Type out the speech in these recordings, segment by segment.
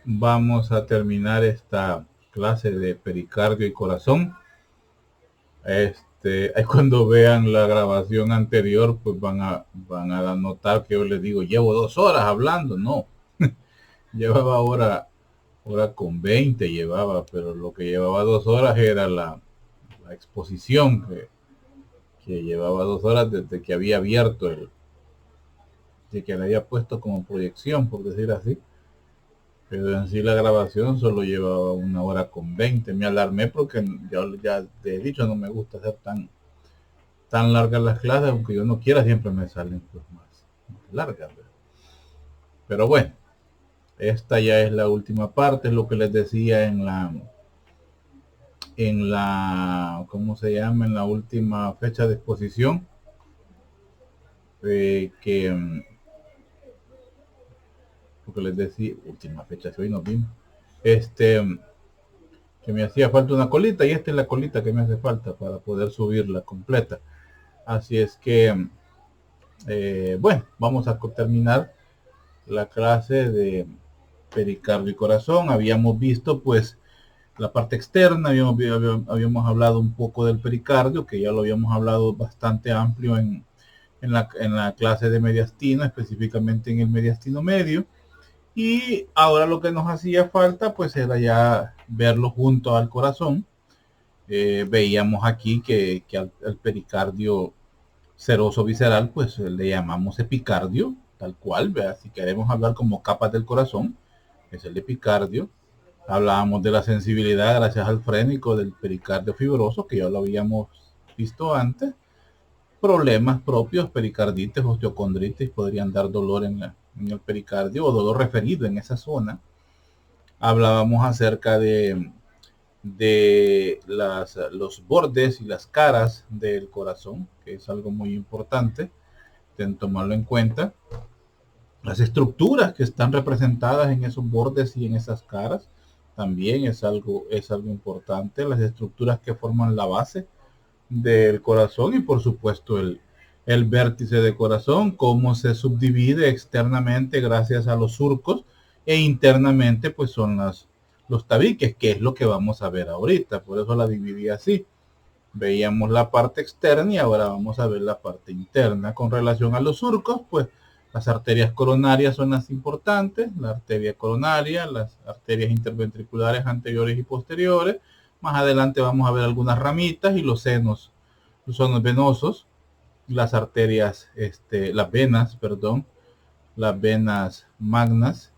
Vamos a terminar esta clase de pericardio y corazón. Cuando vean la grabación anterior, pues van a notar que yo les digo, llevo 2 horas hablando. No, llevaba hora con 20 llevaba, pero lo que llevaba 2 horas era la exposición que llevaba 2 horas desde que había abierto de que le había puesto como proyección, por decir así. Pero en sí la grabación solo llevaba 1 hora con 20. Me alarmé porque ya te he dicho, no me gusta hacer tan largas las clases, aunque yo no quiera, siempre me salen pues más largas, ¿verdad? Pero bueno, esta ya es la última parte, es lo que les decía ¿cómo se llama? En la última fecha de exposición, que lo que les decía, última fecha, si hoy nos vimos, que me hacía falta una colita, y esta es la colita que me hace falta para poder subirla completa. Así es que, bueno, vamos a terminar la clase de pericardio y corazón. Habíamos visto pues la parte externa, habíamos hablado un poco del pericardio, que ya lo habíamos hablado bastante amplio en la clase de mediastino, específicamente en el mediastino medio. Y ahora lo que nos hacía falta pues era ya verlo junto al corazón. Veíamos aquí que al pericardio seroso visceral pues le llamamos epicardio, tal cual, ¿verdad? Si queremos hablar como capas del corazón, es el epicardio. Hablábamos de la sensibilidad gracias al frénico del pericardio fibroso, que ya lo habíamos visto antes. Problemas propios, pericarditis, osteocondritis, podrían dar dolor en el pericardio o dolor referido en esa zona. Hablábamos acerca de los bordes y las caras del corazón, que es algo muy importante en tomarlo en cuenta. Las estructuras que están representadas en esos bordes y en esas caras también es algo importante. Las estructuras que forman la base del corazón y por supuesto el vértice de corazón, cómo se subdivide externamente gracias a los surcos e internamente pues son los tabiques, que es lo que vamos a ver ahorita. Por eso la dividí así. Veíamos la parte externa y ahora vamos a ver la parte interna. Con relación a los surcos, pues las arterias coronarias son las importantes, la arteria coronaria, las arterias interventriculares anteriores y posteriores. Más adelante vamos a ver algunas ramitas y los senos venosos, las arterias, las venas magnas,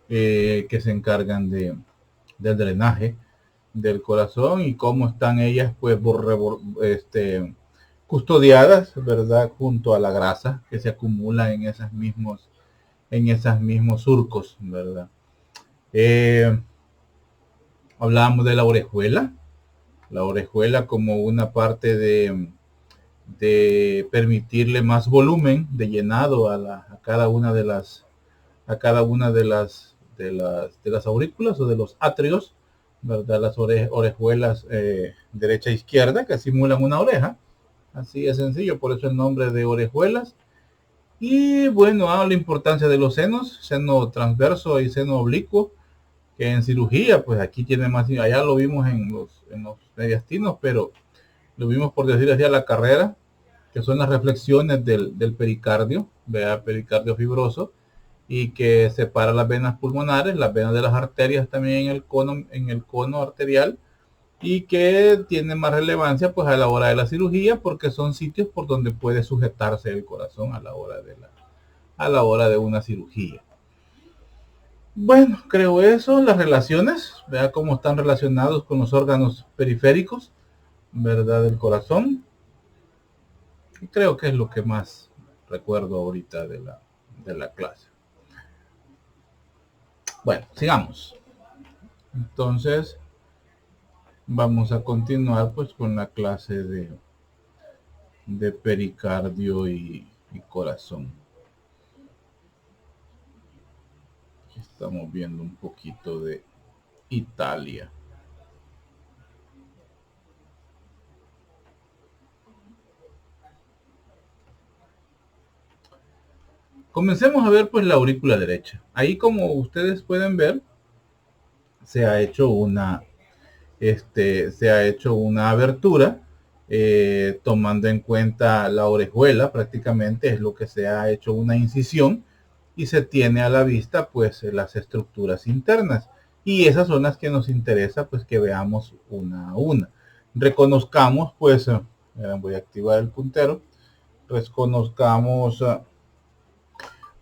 que se encargan del drenaje del corazón y cómo están ellas pues custodiadas, ¿verdad? Junto a la grasa que se acumula en esos mismos surcos, ¿verdad? Hablábamos de la orejuela como una parte de permitirle más volumen de llenado a cada una de las aurículas o de los atrios, ¿verdad? Las orejuelas derecha e izquierda que simulan una oreja. Así es sencillo, por eso el nombre de orejuelas. Y bueno, la importancia de los senos, seno transverso y seno oblicuo, que en cirugía, pues aquí tiene más, allá lo vimos en los mediastinos, pero lo vimos por decir así a la carrera, que son las reflexiones del pericardio, vea, pericardio fibroso, y que separa las venas pulmonares, las venas de las arterias también en el cono arterial, y que tiene más relevancia pues a la hora de la cirugía porque son sitios por donde puede sujetarse el corazón a la hora de una cirugía. Bueno, creo eso, las relaciones, vea cómo están relacionados con los órganos periféricos, ¿verdad? Del corazón. Y creo que es lo que más recuerdo ahorita de la clase. Bueno, sigamos. Entonces, vamos a continuar pues con la clase de pericardio y corazón. Aquí estamos viendo un poquito de Italia. Comencemos a ver pues la aurícula derecha. Ahí, como ustedes pueden ver, se ha hecho una abertura, tomando en cuenta la orejuela, prácticamente es lo que se ha hecho una incisión y se tiene a la vista pues las estructuras internas, y esas son las que nos interesa pues que veamos una a una. Reconozcamos pues, voy a activar el puntero, reconozcamos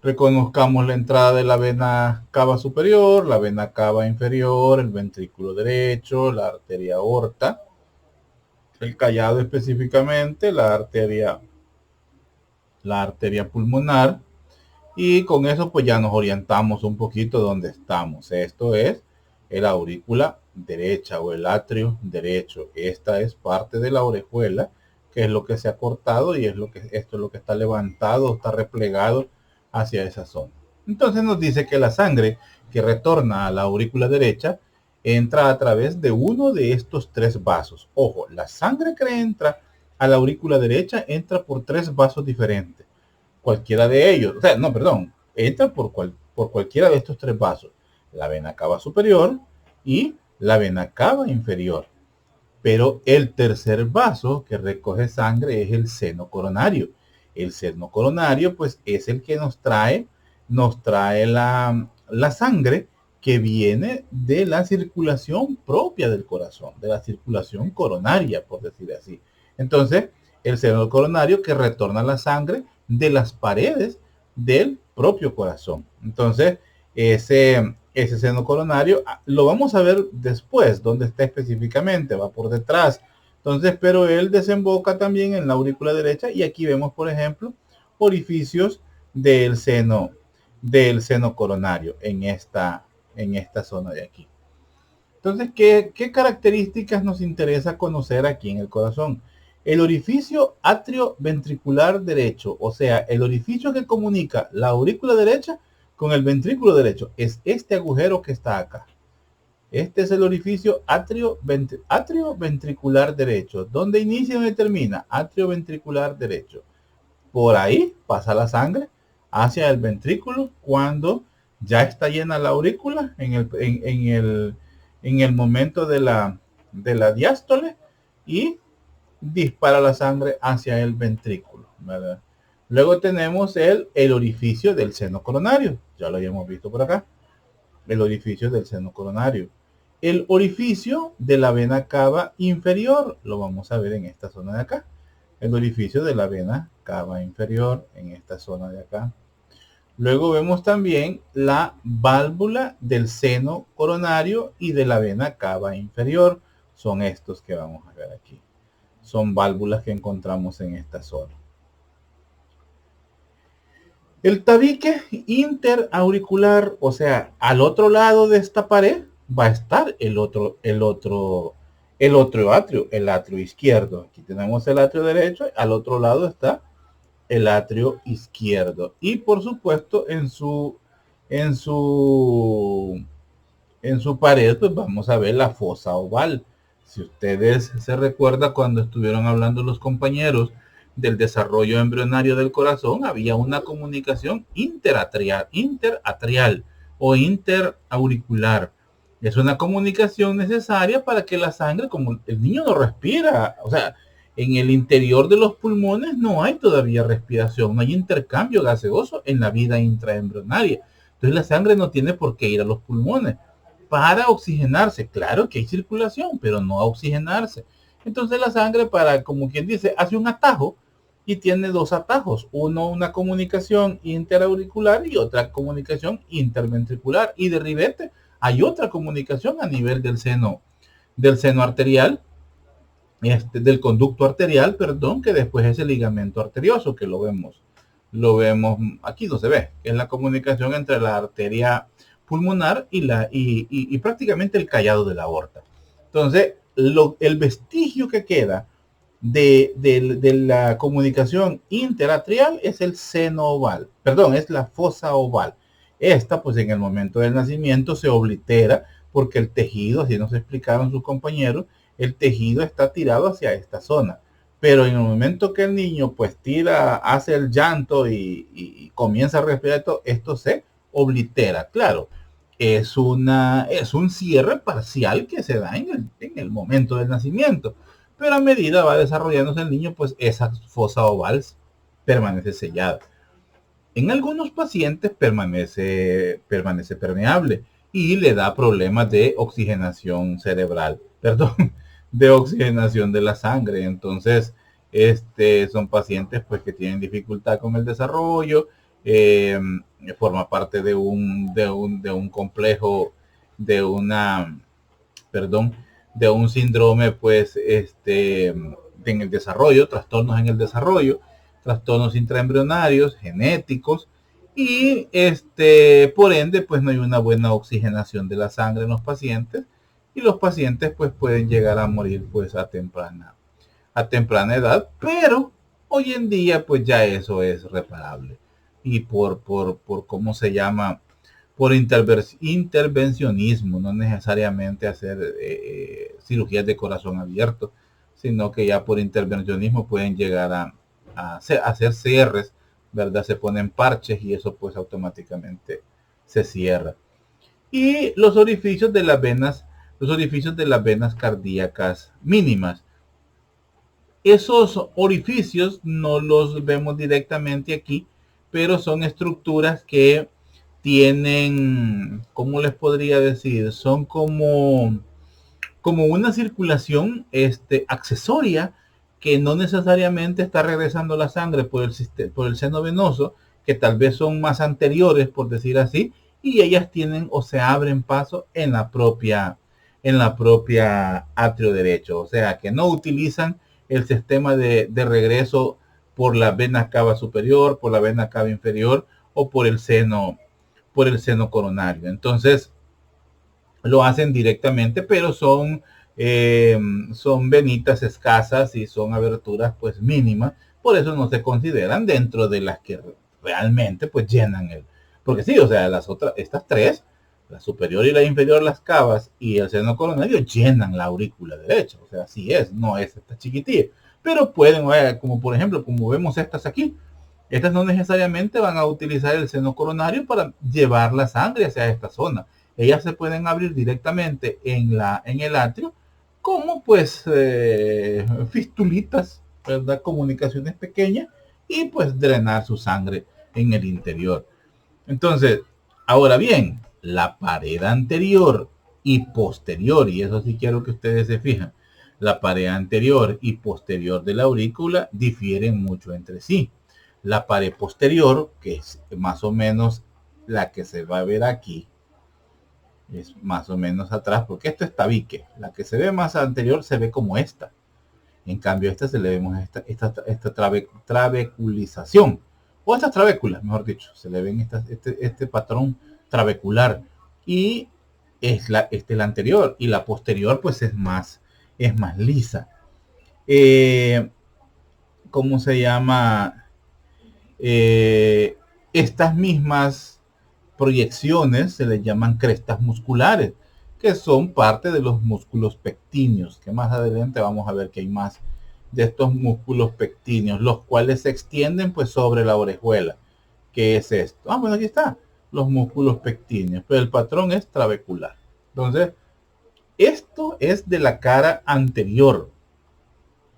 Reconozcamos la entrada de la vena cava superior, la vena cava inferior, el ventrículo derecho, la arteria aorta, el callado específicamente, la arteria pulmonar, y con eso pues ya nos orientamos un poquito dónde estamos. Esto es el aurícula derecha o el atrio derecho. Esta es parte de la orejuela, que es lo que se ha cortado, y esto es lo que está levantado, está replegado hacia esa zona. Entonces nos dice que la sangre que retorna a la aurícula derecha entra a través de uno de estos tres vasos. Ojo, la sangre que entra a la aurícula derecha entra por tres vasos diferentes. Cualquiera de ellos, o sea, no, perdón, entra por cualquiera de estos tres vasos: la vena cava superior y la vena cava inferior. Pero el tercer vaso que recoge sangre es el seno coronario. El seno coronario pues es el que nos trae la sangre que viene de la circulación propia del corazón, de la circulación coronaria, por decir así. Entonces, el seno coronario que retorna la sangre de las paredes del propio corazón. Entonces, ese seno coronario lo vamos a ver después, donde está específicamente, va por detrás. Entonces, pero él desemboca también en la aurícula derecha, y aquí vemos, por ejemplo, orificios del seno coronario en esta zona de aquí. Entonces, ¿qué características nos interesa conocer aquí en el corazón? El orificio atrioventricular derecho, o sea, el orificio que comunica la aurícula derecha con el ventrículo derecho, es este agujero que está acá. Este es el orificio atrioventricular derecho. ¿Dónde inicia y dónde termina? Atrioventricular derecho. Por ahí pasa la sangre hacia el ventrículo cuando ya está llena la aurícula en el momento de la diástole, y dispara la sangre hacia el ventrículo, ¿verdad? Luego tenemos el orificio del seno coronario. Ya lo habíamos visto por acá. El orificio del seno coronario. El orificio de la vena cava inferior. Lo vamos a ver en esta zona de acá. El orificio de la vena cava inferior en esta zona de acá. Luego vemos también la válvula del seno coronario y de la vena cava inferior. Son estos que vamos a ver aquí. Son válvulas que encontramos en esta zona. El tabique interauricular, o sea, al otro lado de esta pared va a estar el otro atrio, el atrio izquierdo. Aquí tenemos el atrio derecho, al otro lado está el atrio izquierdo. Y por supuesto en su pared pues vamos a ver la fosa oval. Si ustedes se recuerdan, cuando estuvieron hablando los compañeros del desarrollo embrionario del corazón, había una comunicación interatrial o interauricular. Es una comunicación necesaria para que la sangre, como el niño no respira, o sea, en el interior de los pulmones no hay todavía respiración, no hay intercambio gaseoso en la vida intraembrionaria. Entonces la sangre no tiene por qué ir a los pulmones para oxigenarse. Claro que hay circulación, pero no a oxigenarse. Entonces la sangre, como quien dice, hace un atajo, y tiene dos atajos. Uno, una comunicación interauricular, y otra comunicación interventricular. Y de ribete hay otra comunicación a nivel del seno arterial, del conducto arterial, perdón, que después es el ligamento arterioso, que lo vemos aquí, no se ve, que es la comunicación entre la arteria pulmonar y prácticamente el callado de la aorta. Entonces, el vestigio que queda de la comunicación interatrial es el seno oval, perdón, es la fosa oval. Esta, pues en el momento del nacimiento se oblitera porque el tejido, así nos explicaron sus compañeros, el tejido está tirado hacia esta zona. Pero en el momento que el niño pues hace el llanto y comienza a respirar, esto se oblitera. Claro, es un cierre parcial que se da en el momento del nacimiento. Pero a medida va desarrollándose el niño, pues esa fosa oval permanece sellada. En algunos pacientes permanece permeable y le da problemas de oxigenación cerebral, perdón, de oxigenación de la sangre. Entonces, son pacientes pues que tienen dificultad con el desarrollo, eh, forma parte de un complejo, de una, perdón, de un síndrome pues en el desarrollo, trastornos en el desarrollo, trastornos intraembrionarios, genéticos, y por ende pues no hay una buena oxigenación de la sangre en los pacientes, y los pacientes pues pueden llegar a morir pues a temprana edad, pero hoy en día pues ya eso es reparable. Y por cómo se llama, por intervencionismo, no necesariamente hacer cirugías de corazón abierto, sino que ya por intervencionismo pueden llegar a hacer cierres, ¿verdad? Se ponen parches y eso pues automáticamente se cierra. Y los orificios de las venas cardíacas mínimas. Esos orificios no los vemos directamente aquí, pero son estructuras que tienen, ¿cómo les podría decir? Son como una circulación accesoria que no necesariamente está regresando la sangre por el seno venoso, que tal vez son más anteriores, por decir así, y ellas tienen o se abren paso en la propia atrio derecho, o sea que no utilizan el sistema de regreso por la vena cava superior, por la vena cava inferior o por el seno coronario. Entonces lo hacen directamente, pero son venitas escasas y son aberturas pues mínimas, por eso no se consideran dentro de las que realmente pues llenan porque sí, o sea, estas tres, la superior y la inferior, las cavas y el seno coronario llenan la aurícula derecha, o sea, así es, no es esta chiquitilla, pero pueden, como por ejemplo, como vemos estas aquí, estas no necesariamente van a utilizar el seno coronario para llevar la sangre hacia esta zona. Ellas se pueden abrir directamente en el atrio como pues fistulitas, ¿verdad? Comunicaciones pequeñas y pues drenar su sangre en el interior. Entonces, ahora bien, la pared anterior y posterior, y eso sí quiero que ustedes se fijen, la pared anterior y posterior de la aurícula difieren mucho entre sí. La pared posterior, que es más o menos la que se va a ver aquí, es más o menos atrás, porque esto es tabique. La que se ve más anterior se ve como esta. En cambio, esta se le vemos esta trabeculización, o estas trabéculas, mejor dicho, se le ven este patrón trabecular. Y es la anterior, y la posterior pues es más lisa. ¿Cómo se llama? Estas mismas proyecciones se les llaman crestas musculares, que son parte de los músculos pectíneos, que más adelante vamos a ver que hay más de estos músculos pectíneos, los cuales se extienden pues sobre la orejuela. ¿Qué es esto? Bueno, aquí está, los músculos pectíneos, pero el patrón es trabecular. Entonces, esto es de la cara anterior,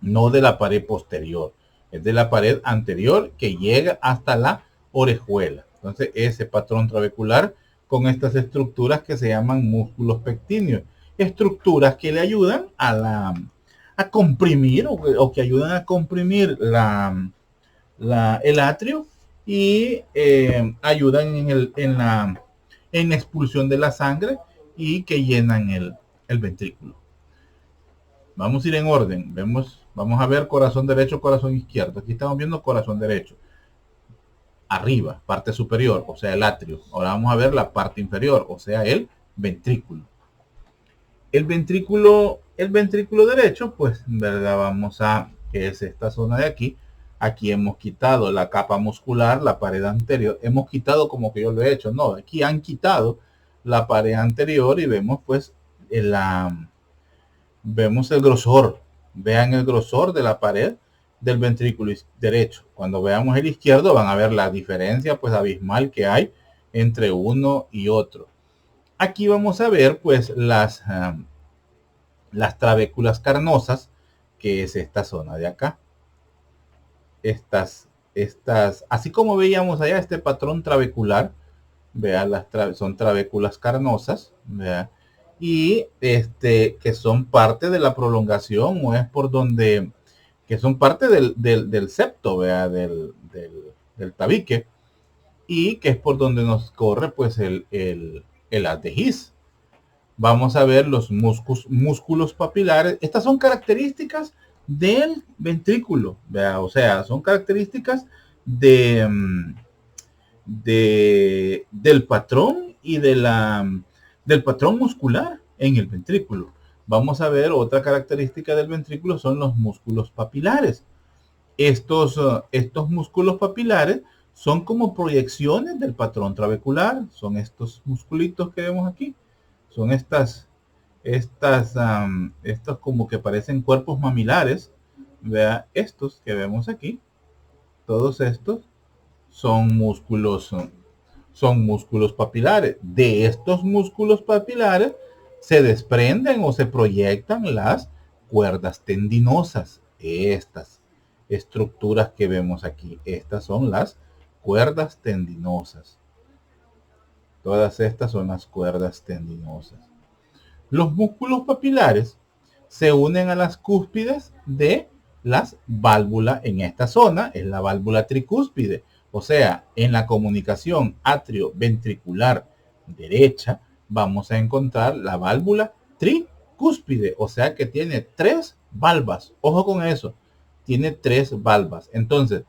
no de la pared posterior. Es de la pared anterior que llega hasta la orejuela. Entonces, ese patrón trabecular con estas estructuras que se llaman músculos pectíneos. Estructuras que le ayudan a comprimir o que ayudan a comprimir el atrio y ayudan en la expulsión de la sangre y que llenan el ventrículo. Vamos a ir en orden. Vamos a ver corazón derecho, corazón izquierdo. Aquí estamos viendo corazón derecho. Arriba, parte superior, o sea, el atrio. Ahora vamos a ver la parte inferior, o sea, el ventrículo. El ventrículo derecho, pues, ¿verdad? Que es esta zona de aquí. Aquí hemos quitado la capa muscular, la pared anterior. Hemos quitado como que yo lo he hecho. No, aquí han quitado la pared anterior y vemos, pues, vemos el grosor. Vean el grosor de la pared del ventrículo derecho. Cuando veamos el izquierdo van a ver la diferencia pues abismal que hay entre uno y otro. Aquí vamos a ver pues las trabéculas carnosas, que es esta zona de acá. Así como veíamos allá este patrón trabecular, vea, son trabéculas carnosas, vea, y que son parte de la prolongación, o es por donde, que son parte del septo, vea, del tabique, y que es por donde nos corre pues el haz de His. Vamos a ver los músculos papilares. Estas son características del ventrículo, ¿vea? O sea, son características de, del patrón y del patrón muscular en el ventrículo. Vamos a ver otra característica del ventrículo, son los músculos papilares. Estos músculos papilares son como proyecciones del patrón trabecular. Son estos musculitos que vemos aquí. Son estos como que parecen cuerpos mamilares. Vea, estos que vemos aquí. Todos estos son músculos papilares. De estos músculos papilares se desprenden o se proyectan las cuerdas tendinosas. Estas estructuras que vemos aquí, estas son las cuerdas tendinosas. Todas estas son las cuerdas tendinosas. Los músculos papilares se unen a las cúspides de las válvulas. En esta zona es la válvula tricúspide. O sea, en la comunicación atrioventricular derecha vamos a encontrar la válvula tricúspide. O sea que tiene 3 valvas. Ojo con eso. Tiene 3 valvas. Entonces,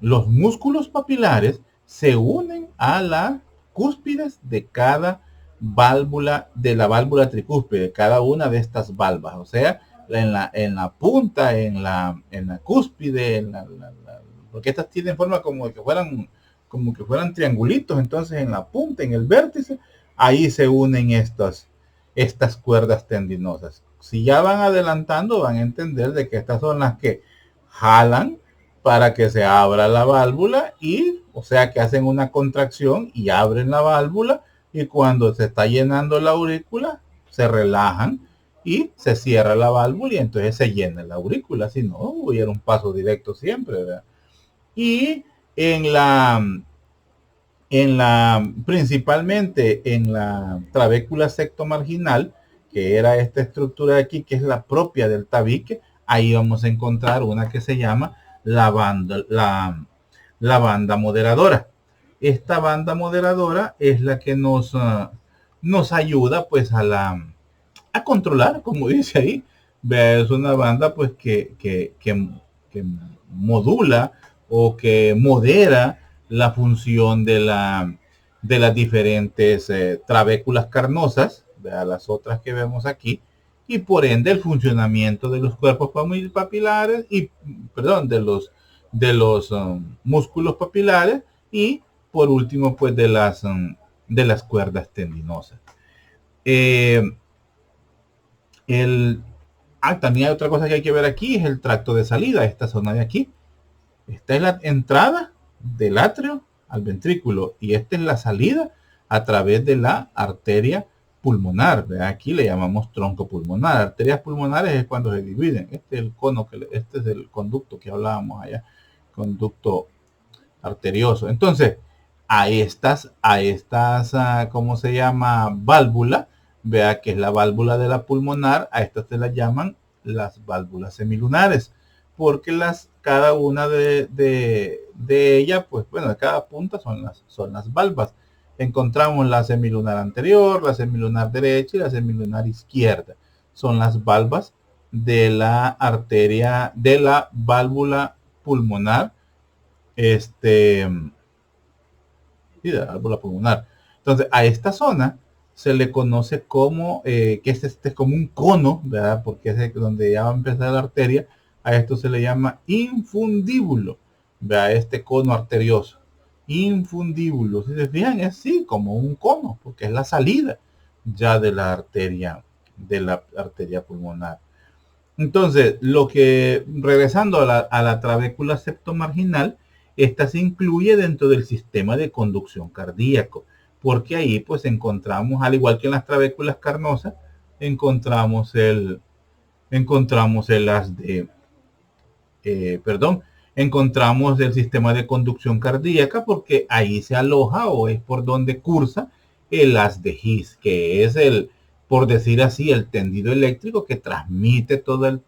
los músculos papilares se unen a las cúspides de cada válvula, de la válvula tricúspide, cada una de estas valvas. O sea, en la punta, en la cúspide, porque estas tienen forma como que fueran triangulitos. Entonces, en la punta, en el vértice, ahí se unen estas cuerdas tendinosas. Si ya van adelantando, van a entender de que estas son las que jalan para que se abra la válvula, y o sea que hacen una contracción y abren la válvula, y cuando se está llenando la aurícula se relajan y se cierra la válvula, y entonces se llena la aurícula. Si no, hubiera un paso directo siempre, ¿verdad? Y principalmente en la trabécula sectomarginal, que era esta estructura de aquí, que es la propia del tabique, ahí vamos a encontrar una que se llama la banda moderadora. Esta banda moderadora es la que nos ayuda pues a controlar, como dice ahí. Es una banda pues que modula o que modera la función de las diferentes trabéculas carnosas, de las otras que vemos aquí, y por ende el funcionamiento de los cuerpos papilares y, perdón, de los músculos papilares, y por último pues de las cuerdas tendinosas. También hay otra cosa que hay que ver aquí, es el tracto de salida, esta zona de aquí. Esta es la entrada del atrio al ventrículo, y esta es la salida a través de la arteria pulmonar. Aquí le llamamos tronco pulmonar. Arterias pulmonares es cuando se dividen. Este es el cono, este es el conducto que hablábamos allá, conducto arterioso. Entonces, a estas, ¿cómo se llama? Válvula, vea que es la válvula de la pulmonar, a estas se las llaman las válvulas semilunares, porque cada una de ellas, pues bueno, de cada punta son las valvas. Encontramos la semilunar anterior, la semilunar derecha y la semilunar izquierda. Son las valvas de la arteria, de la válvula pulmonar, y de la válvula pulmonar. Entonces, a esta zona se le conoce como, que es como un cono, ¿verdad? Porque es donde ya va a empezar la arteria. A esto se le llama infundíbulo, ¿verdad? Este cono arterioso. Infundíbulo, si se fijan, es así como un cono, porque es la salida ya de la arteria pulmonar. Entonces, regresando a la trabécula septomarginal, esta se incluye dentro del sistema de conducción cardíaco. porque ahí pues encontramos, al igual que en las trabéculas carnosas, encontramos el haz de, encontramos el sistema de conducción cardíaca, porque ahí se aloja o es por donde cursa el haz de His, que es el, por decir así, el tendido eléctrico que transmite toda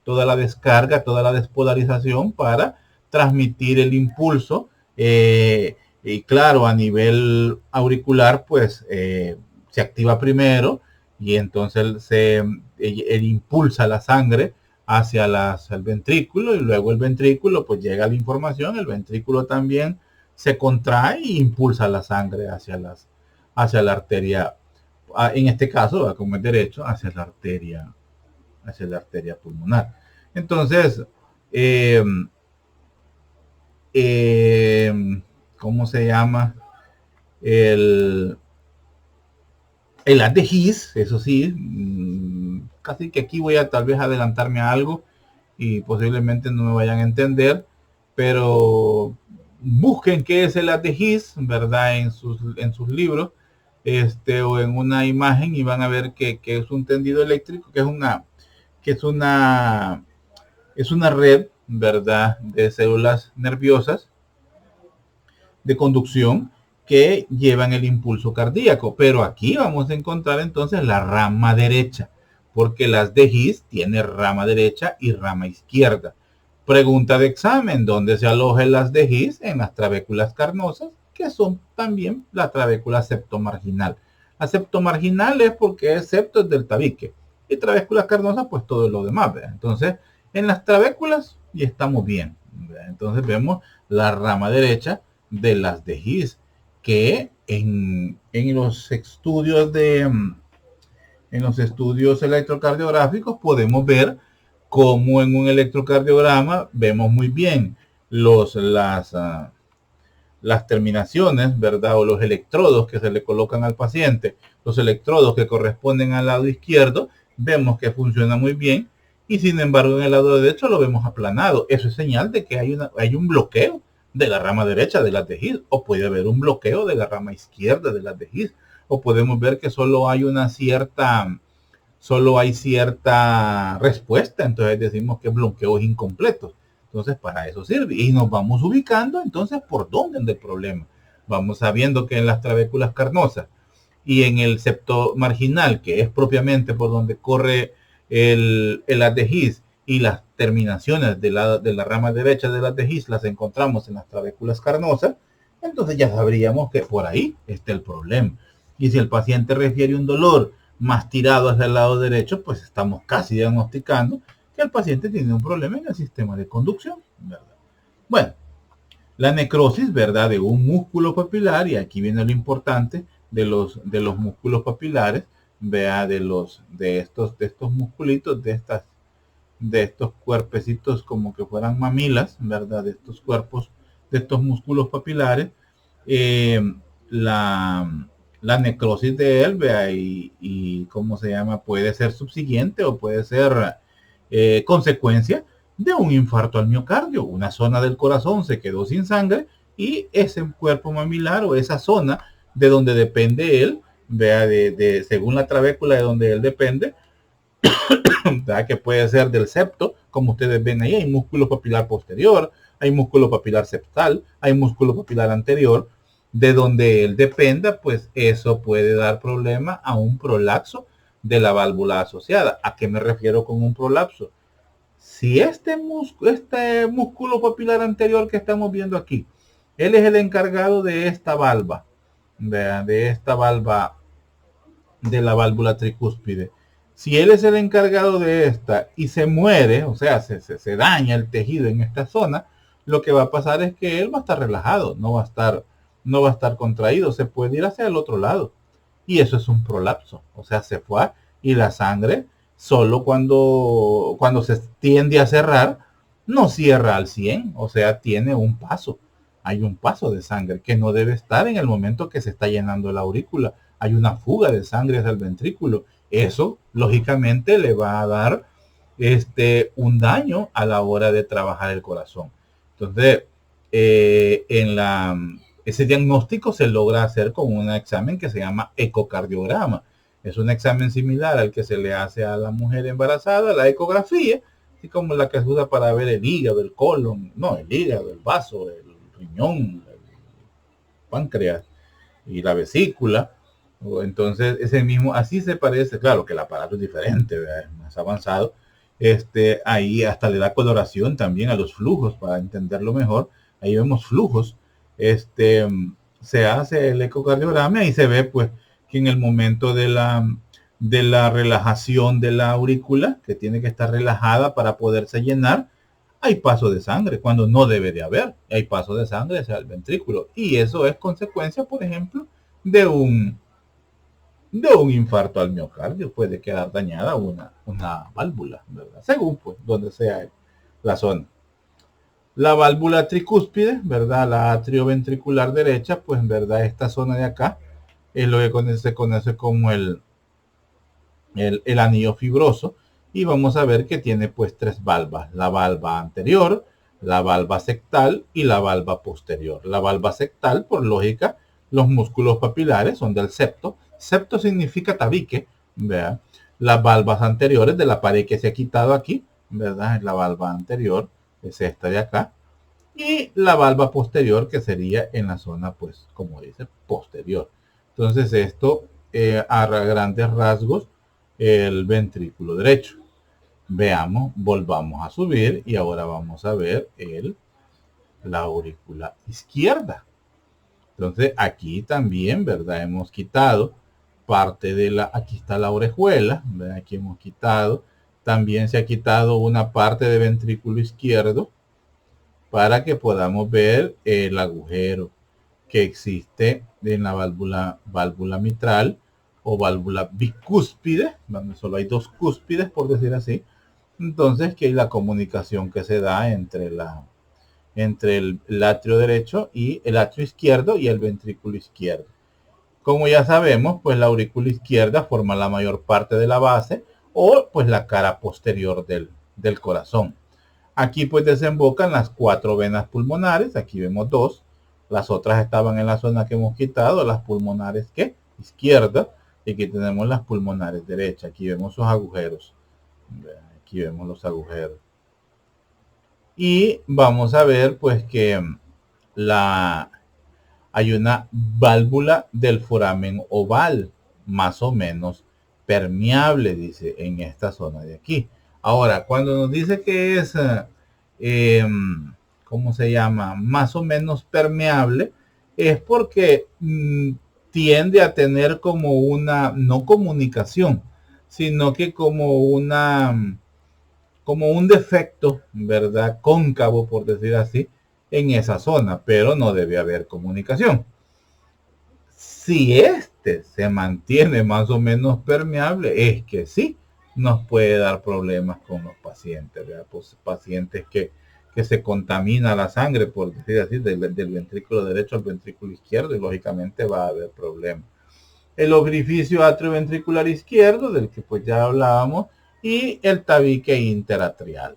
la descarga, toda la despolarización para transmitir el impulso. Y claro, a nivel auricular, pues se activa primero y entonces él impulsa la sangre hacia el ventrículo, y luego el ventrículo pues llega la información, el ventrículo también se contrae y impulsa la sangre hacia la arteria, en este caso, como es derecho, hacia la arteria pulmonar. Entonces, eh, eh, ¿cómo se llama? El, el haz de His, eso sí, casi que aquí voy a tal vez adelantarme a algo y posiblemente no me vayan a entender, pero busquen qué es el haz de His, ¿verdad? En sus libros, o en una imagen, y van a ver que es un tendido eléctrico, que es una red, ¿verdad? De células nerviosas de conducción que llevan el impulso cardíaco. Pero aquí vamos a encontrar entonces la rama derecha, porque las de His tiene rama derecha y rama izquierda. Pregunta de examen: ¿dónde se aloja las de His? En las trabéculas carnosas, que son también la trabécula septomarginal. La septomarginal es porque el septo es del tabique, y trabéculas carnosas pues todo lo demás, ¿verdad? Entonces en las trabéculas ya estamos bien, ¿verdad? Entonces vemos la rama derecha de las de His, que en los estudios en los estudios electrocardiográficos podemos ver cómo en un electrocardiograma vemos muy bien las terminaciones, ¿verdad? O los electrodos que se le colocan al paciente, los electrodos que corresponden al lado izquierdo, vemos que funciona muy bien, y sin embargo en el lado derecho lo vemos aplanado. Eso es señal de que hay un bloqueo de la rama derecha de la tejido, o puede haber un bloqueo de la rama izquierda de la tejido, o podemos ver que solo hay cierta respuesta, entonces decimos que bloqueos incompletos. Entonces para eso sirve, y nos vamos ubicando entonces por dónde anda el problema. Vamos sabiendo que en las trabéculas carnosas y en el septo marginal, que es propiamente por donde corre el haz de His, y las terminaciones de la rama derecha del haz de His las encontramos en las trabéculas carnosas, entonces ya sabríamos que por ahí está el problema. Y si el paciente refiere un dolor más tirado hacia el lado derecho, pues estamos casi diagnosticando que el paciente tiene un problema en el sistema de conducción, ¿verdad? Bueno, la necrosis, ¿verdad? De un músculo papilar, y aquí viene lo importante de los músculos papilares, vea, de estos musculitos, de estos cuerpecitos como que fueran mamilas, ¿verdad? De estos cuerpos, de estos músculos papilares, eh, la, la necrosis de él, vea, y cómo se llama, puede ser subsiguiente o puede ser consecuencia de un infarto al miocardio. Una zona del corazón se quedó sin sangre, y ese cuerpo mamilar o esa zona de donde depende él, vea, según la trabécula de donde él depende, ¿verdad? Que puede ser del septo, como ustedes ven ahí, hay músculo papilar posterior, hay músculo papilar septal, hay músculo papilar anterior, de donde él dependa, pues eso puede dar problema a un prolapso de la válvula asociada. ¿A qué me refiero con un prolapso? Si este músculo papilar anterior que estamos viendo aquí, él es el encargado de esta valva, de esta valva, de la válvula tricúspide. Si él es el encargado de esta y se muere, o sea, se daña el tejido en esta zona, lo que va a pasar es que él va a estar relajado, no va a estar contraído, se puede ir hacia el otro lado. Y eso es un prolapso, o sea, se fue, y la sangre, solo cuando se tiende a cerrar, no cierra al 100, o sea, tiene un paso. Hay un paso de sangre que no debe estar en el momento que se está llenando la aurícula. Hay una fuga de sangre hacia el ventrículo. Eso, lógicamente, le va a dar un daño a la hora de trabajar el corazón. Entonces, en la ese diagnóstico se logra hacer con un examen que se llama ecocardiograma. Es un examen similar al que se le hace a la mujer embarazada, la ecografía, así como la que se usa para ver el hígado, el colon, no, el hígado, el vaso, el riñón, el páncreas y la vesícula. Entonces, ese mismo, así se parece, claro que el aparato es diferente, ¿verdad? Es más avanzado. Ahí hasta le da coloración también a los flujos para entenderlo mejor. Ahí vemos flujos. Se hace el ecocardiograma y se ve pues que en el momento de la relajación de la aurícula, que tiene que estar relajada para poderse llenar, hay paso de sangre cuando no debe de haber. Hay paso de sangre hacia el ventrículo. Y eso es consecuencia, por ejemplo, de un infarto al miocardio. Puede quedar dañada una válvula, ¿verdad? Según pues donde sea la zona. La válvula tricúspide, ¿verdad? La atrioventricular derecha, pues en verdad esta zona de acá es lo que se conoce como el anillo fibroso, y vamos a ver que tiene pues tres valvas: la valva anterior, la valva sectal y la valva posterior. La valva sectal, por lógica, los músculos papilares son del septo. Septo significa tabique, ¿verdad? Las valvas anteriores de la pared que se ha quitado aquí, ¿verdad? Es la valva anterior, es esta de acá. Y la valva posterior, que sería en la zona, pues, como dice, posterior. Entonces esto, a grandes rasgos, el ventrículo derecho. Veamos, volvamos a subir y ahora vamos a ver la aurícula izquierda. Entonces aquí también, ¿verdad? Hemos quitado parte de aquí está la orejuela, ¿verdad? Aquí hemos quitado, también se ha quitado una parte de ventrículo izquierdo para que podamos ver el agujero que existe en la válvula mitral o válvula bicúspide, donde solo hay dos cúspides, por decir así. Entonces, que hay la comunicación que se da entre el atrio derecho y el atrio izquierdo y el ventrículo izquierdo. Como ya sabemos, pues la aurícula izquierda forma la mayor parte de la base o pues la cara posterior del corazón. Aquí pues desembocan las 4 venas pulmonares. Aquí vemos 2. Las otras estaban en la zona que hemos quitado, las pulmonares que izquierda, y aquí tenemos las pulmonares derecha. Aquí vemos sus agujeros. Aquí vemos los agujeros. Y vamos a ver pues que hay una válvula del foramen oval, más o menos permeable, dice, en esta zona de aquí. Ahora, cuando nos dice que es, ¿cómo se llama? Más o menos permeable, es porque tiende a tener como una, no comunicación, sino que como un defecto, ¿verdad? Cóncavo, por decir así, en esa zona, pero no debe haber comunicación. Si este se mantiene más o menos permeable, es que sí nos puede dar problemas con los pacientes, ¿verdad? Pues pacientes que se contamina la sangre, por decir así, del ventrículo derecho al ventrículo izquierdo, y lógicamente va a haber problemas. El orificio atrioventricular izquierdo, del que pues ya hablábamos, y el tabique interatrial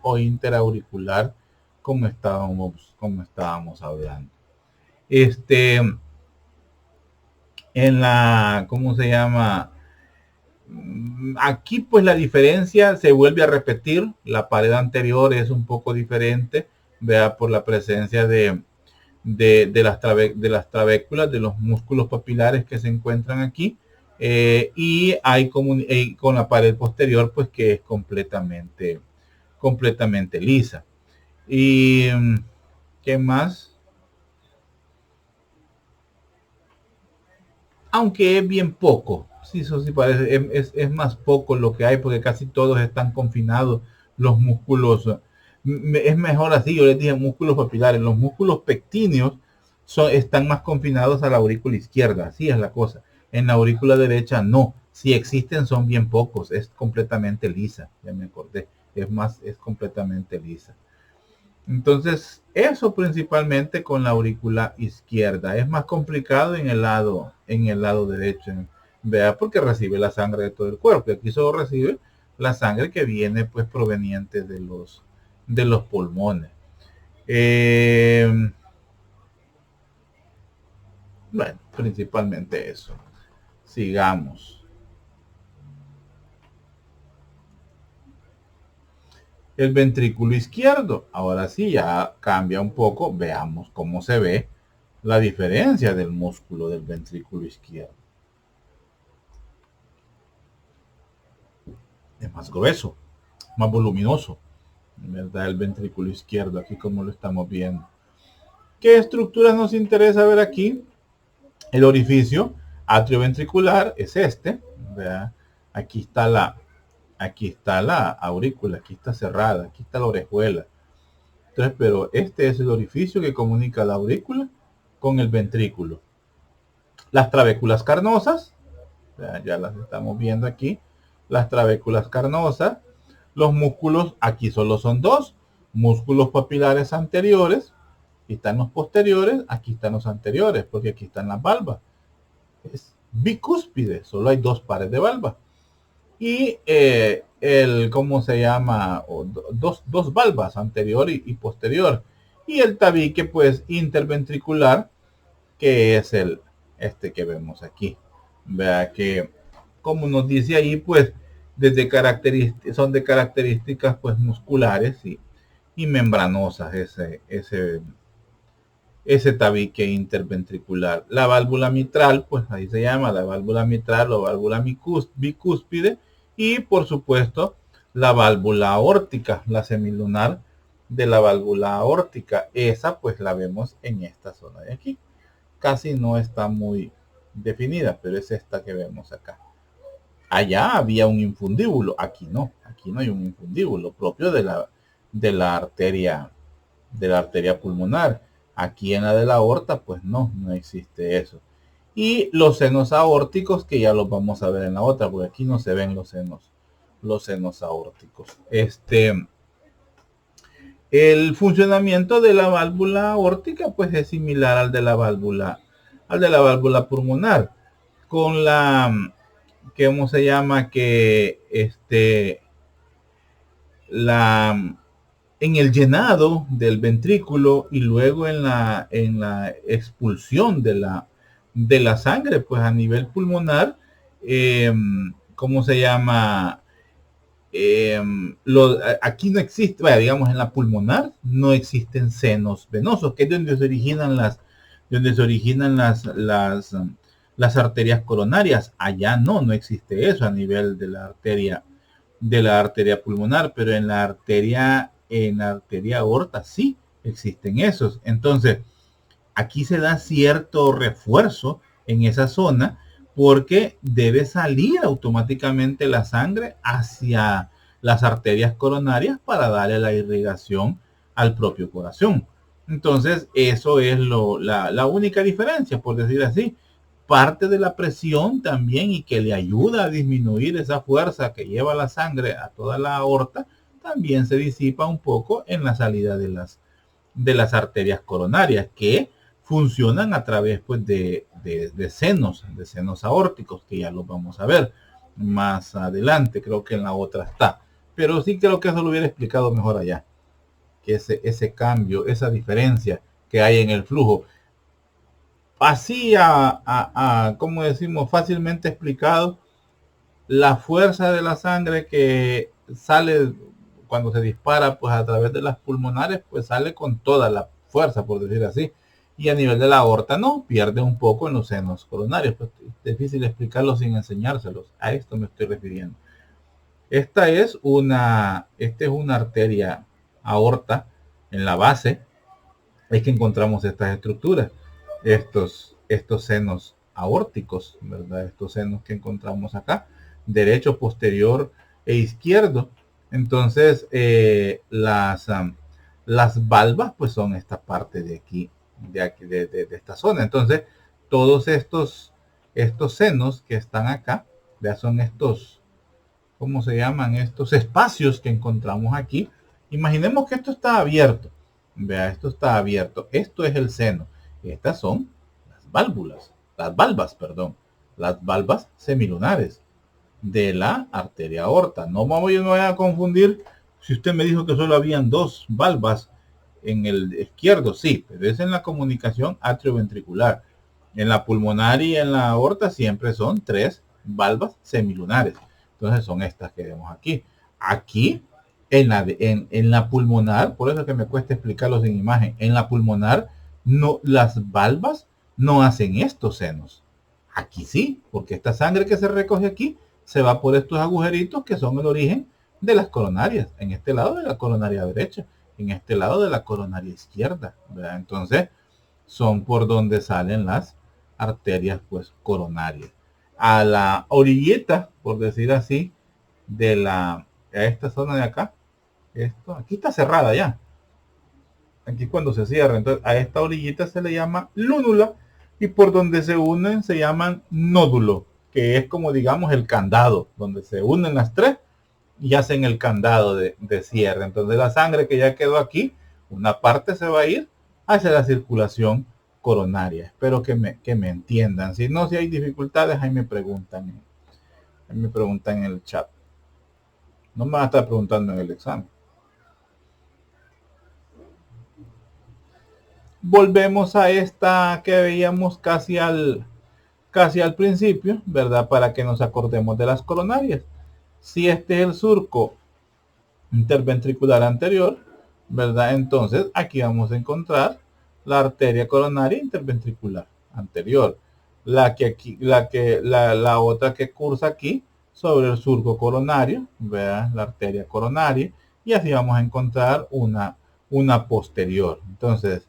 o interauricular, como estábamos hablando. En la, ¿cómo se llama? Aquí pues la diferencia se vuelve a repetir. La pared anterior es un poco diferente, vea, por la presencia de las trabéculas, de los músculos papilares que se encuentran aquí. Y hay con la pared posterior pues que es completamente lisa. Y ¿qué más? Aunque es bien poco, sí, eso sí parece, es más poco lo que hay, porque casi todos están confinados los músculos. Es mejor así, yo les dije músculos papilares. Los músculos pectíneos están más confinados a la aurícula izquierda, así es la cosa. En la aurícula derecha no, si existen son bien pocos, es completamente lisa, ya me acordé, es completamente lisa. Entonces, eso principalmente con la aurícula izquierda. Es más complicado en el lado derecho. Vea, porque recibe la sangre de todo el cuerpo. Y aquí solo recibe la sangre que viene pues proveniente de los pulmones. Bueno, principalmente eso. Sigamos. El ventrículo izquierdo. Ahora sí, ya cambia un poco. Veamos cómo se ve la diferencia del músculo del ventrículo izquierdo. Es más grueso, más voluminoso, ¿verdad? El ventrículo izquierdo, aquí como lo estamos viendo. ¿Qué estructuras nos interesa ver aquí? El orificio atrioventricular es este, ¿verdad? Aquí está la aurícula, aquí está cerrada, aquí está la orejuela. Entonces, pero este es el orificio que comunica la aurícula con el ventrículo. Las trabéculas carnosas, ya las estamos viendo aquí, las trabéculas carnosas, los músculos, aquí solo son dos, músculos papilares anteriores, aquí están los posteriores, aquí están los anteriores, porque aquí están las valvas. Es bicúspide, solo hay dos pares de valvas. Y ¿cómo se llama? Dos valvas, anterior y posterior. Y el tabique, pues, interventricular, que es este que vemos aquí. Vea que, como nos dice ahí, pues, son de características, pues, musculares y membranosas ese tabique interventricular. La válvula mitral, pues ahí se llama la válvula mitral o válvula bicúspide, y por supuesto la válvula aórtica, la semilunar de la válvula aórtica. Esa pues la vemos en esta zona de aquí. Casi no está muy definida, pero es esta que vemos acá. Allá había un infundíbulo, aquí no hay un infundíbulo propio de la arteria pulmonar. Aquí en la de la aorta, pues no existe eso. Y los senos aórticos, que ya los vamos a ver en la otra, porque aquí no se ven los senos aórticos. El funcionamiento de la válvula aórtica, pues es similar al de la válvula pulmonar, con ¿cómo se llama? En el llenado del ventrículo y luego en la expulsión de la sangre, pues a nivel pulmonar, ¿cómo se llama? Aquí no existe, bueno, digamos en la pulmonar no existen senos venosos, que es donde se originan las arterias coronarias. Allá no existe eso a nivel de la arteria pulmonar, pero en la arteria aorta sí existen esos. Entonces, aquí se da cierto refuerzo en esa zona porque debe salir automáticamente la sangre hacia las arterias coronarias para darle la irrigación al propio corazón. Entonces, eso es la única diferencia, por decir así. Parte de la presión también y que le ayuda a disminuir esa fuerza que lleva la sangre a toda la aorta, también se disipa un poco en la salida de las arterias coronarias, que funcionan a través pues, de senos aórticos, que ya los vamos a ver más adelante. Creo que en la otra está, pero sí creo que eso lo hubiera explicado mejor allá, que ese cambio, esa diferencia que hay en el flujo, así como decimos, fácilmente explicado. La fuerza de la sangre que sale cuando se dispara pues a través de las pulmonares, pues sale con toda la fuerza, por decir así. Y a nivel de la aorta no, pierde un poco en los senos coronarios. Pues es difícil explicarlo sin enseñárselos. A esto me estoy refiriendo. Esta es una arteria aorta. En la base es que encontramos estas estructuras, estos senos aórticos, ¿verdad? Estos senos que encontramos acá, derecho, posterior e izquierdo. Entonces, las valvas, pues son esta parte de aquí, de esta zona. Entonces, todos estos senos que están acá, ya son estos, ¿cómo se llaman? Estos espacios que encontramos aquí. Imaginemos que esto está abierto. Vea, esto está abierto. Esto es el seno. Estas son las valvas semilunares de la arteria aorta. No me voy a confundir si usted me dijo que solo habían dos valvas en el izquierdo, sí, pero es en la comunicación atrioventricular. En la pulmonar y en la aorta siempre son 3 valvas semilunares. Entonces son estas que vemos aquí. Aquí, en la pulmonar, por eso que me cuesta explicarlos en imagen, en la pulmonar, no, las valvas no hacen estos senos. Aquí sí, porque esta sangre que se recoge aquí se va por estos agujeritos que son el origen de las coronarias. En este lado de la coronaria derecha, en este lado de la coronaria izquierda, ¿verdad? Entonces, son por donde salen las arterias pues coronarias. A la orilleta, por decir así, de a esta zona de acá, aquí está cerrada ya. Aquí cuando se cierra, entonces a esta orillita se le llama lúnula y por donde se unen se llaman nódulo, que es como digamos el candado, donde se unen las tres y hacen el candado de cierre. Entonces la sangre que ya quedó aquí, una parte se va a ir hacia la circulación coronaria. Espero que me entiendan. Si no, si hay dificultades, ahí me preguntan en el chat. No me van a estar preguntando en el examen. Volvemos a esta que veíamos casi al principio, ¿verdad? Para que nos acordemos de las coronarias. Si este es el surco interventricular anterior, ¿verdad? Entonces aquí vamos a encontrar la arteria coronaria interventricular anterior, la otra que cursa aquí sobre el surco coronario, ¿verdad? La arteria coronaria, y así vamos a encontrar una posterior. Entonces,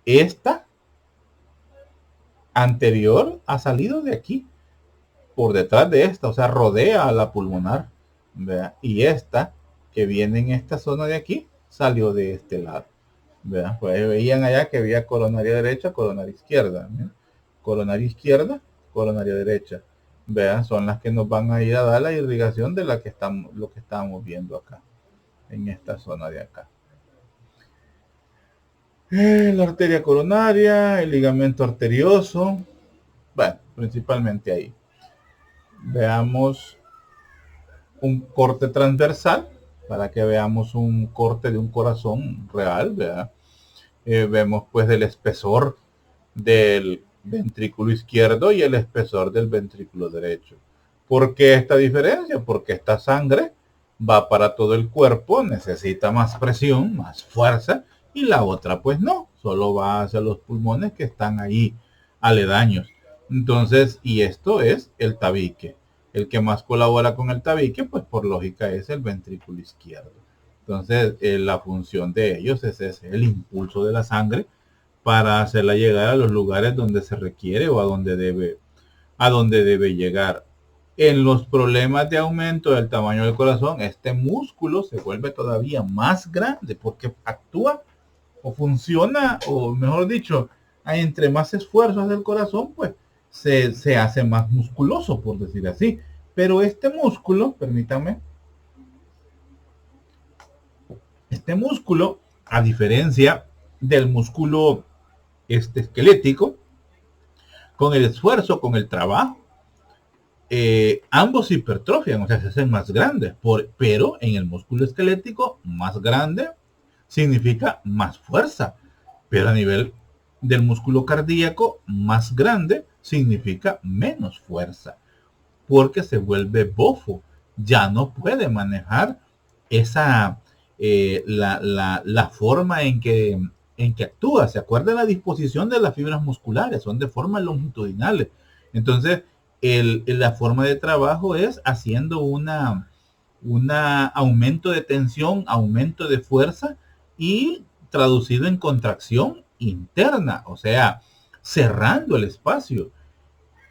esta anterior ha salido de aquí, por detrás de esta, o sea, rodea a la pulmonar, ¿verdad? Y esta que viene en esta zona de aquí salió de este lado, ¿verdad? Pues veían allá que había coronaria derecha, coronaria izquierda, ¿verdad? Coronaria izquierda, coronaria derecha, vean, son las que nos van a ir a dar la irrigación de lo que estamos viendo acá, en esta zona de acá. La arteria coronaria, el ligamento arterioso, bueno, principalmente ahí. Veamos un corte transversal para que veamos un corte de un corazón real, ¿verdad? Vemos pues el espesor del ventrículo izquierdo y el espesor del ventrículo derecho. ¿Por qué esta diferencia? Porque esta sangre va para todo el cuerpo, necesita más presión, más fuerza, y la otra pues no, solo va hacia los pulmones que están ahí aledaños. Entonces, y esto es el tabique. El que más colabora con el tabique, pues por lógica es el ventrículo izquierdo. Entonces, la función de ellos es ese, el impulso de la sangre para hacerla llegar a los lugares donde se requiere o a donde debe llegar. En los problemas de aumento del tamaño del corazón, este músculo se vuelve todavía más grande porque actúa o funciona, o mejor dicho, entre más esfuerzos del corazón, pues se hace más musculoso, por decir así. Pero este músculo, permítanme, este músculo, a diferencia del músculo esquelético, con el esfuerzo, con el trabajo, ambos hipertrofian, o sea, se hacen más grandes, pero en el músculo esquelético, más grande significa más fuerza, pero a nivel del músculo cardíaco, más grande significa menos fuerza, porque se vuelve bofo, ya no puede manejar esa, la forma en que actúa. ¿Se acuerda la disposición de las fibras musculares? Son de forma longitudinales. Entonces, la forma de trabajo es haciendo un aumento de tensión, aumento de fuerza y traducido en contracción interna, o sea, cerrando el espacio.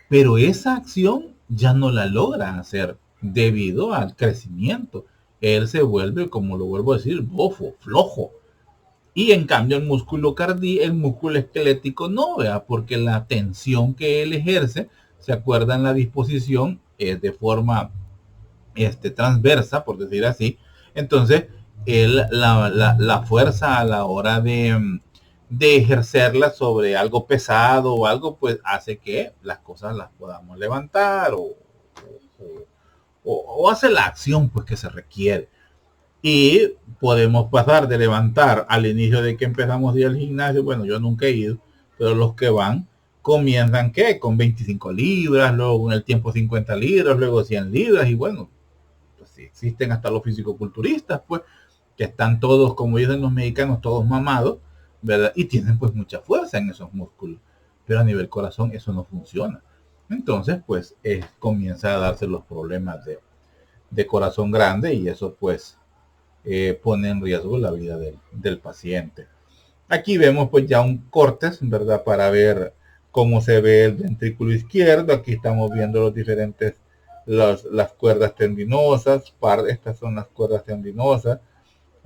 Pero esa acción ya no la logra hacer debido al crecimiento. Él se vuelve, como lo vuelvo a decir, bofo, flojo. Y en cambio el músculo cardíaco, el músculo esquelético no, ¿verdad? Porque la tensión que él ejerce, se acuerdan, la disposición es de forma transversa, por decir así. Entonces, la fuerza a la hora de ejercerla sobre algo pesado o algo, pues hace que las cosas las podamos levantar o hace la acción pues que se requiere. Y podemos pasar de levantar al inicio de que empezamos a ir al gimnasio. Bueno, yo nunca he ido, pero los que van comienzan ¿qué? Con 25 libras, luego en el tiempo 50 libras, luego 100 libras y bueno, pues sí, existen hasta los fisicoculturistas, pues, que están todos, como dicen los mexicanos, todos mamados, ¿verdad? Y tienen pues mucha fuerza en esos músculos, pero a nivel corazón eso no funciona. Entonces, pues, comienza a darse los problemas de corazón grande y eso pues pone en riesgo la vida del paciente. Aquí vemos pues ya un cortes, ¿verdad? Para ver cómo se ve el ventrículo izquierdo. Aquí estamos viendo los diferentes, las cuerdas tendinosas. Estas son las cuerdas tendinosas,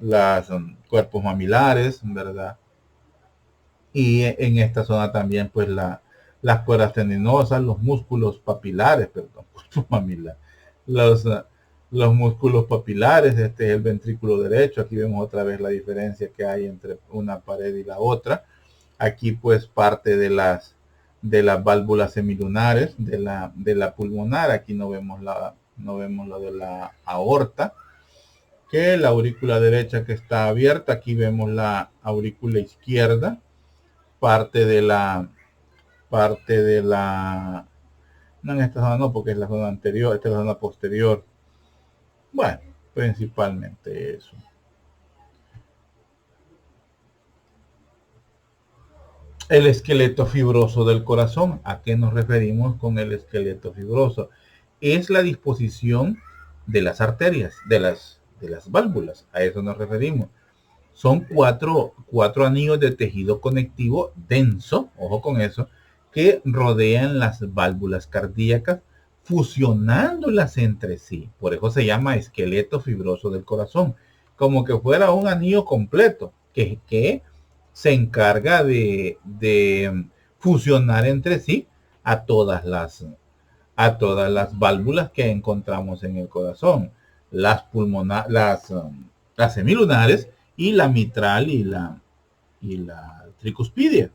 las cuerpos mamilares, ¿verdad? Y en esta zona también pues las cuerdas tendinosas, los músculos papilares, perdón, cuerpos mamilares, los, los músculos papilares. Este es el ventrículo derecho. Aquí vemos otra vez la diferencia que hay entre una pared y la otra. Aquí pues parte de las válvulas semilunares de la pulmonar. Aquí no vemos la de la aorta, que la aurícula derecha que está abierta. Aquí vemos la aurícula izquierda, parte de la no, en esta zona no, porque es la zona anterior, esta es la zona posterior. Bueno, principalmente eso. El esqueleto fibroso del corazón. ¿A qué nos referimos con el esqueleto fibroso? Es la disposición de las arterias, de las válvulas. A eso nos referimos. Son cuatro anillos de tejido conectivo denso, ojo con eso, que rodean las válvulas cardíacas, fusionándolas entre sí. Por eso se llama esqueleto fibroso del corazón, como que fuera un anillo completo, que se encarga de fusionar entre sí a todas las válvulas que encontramos en el corazón, las semilunares y la mitral y la tricuspidia.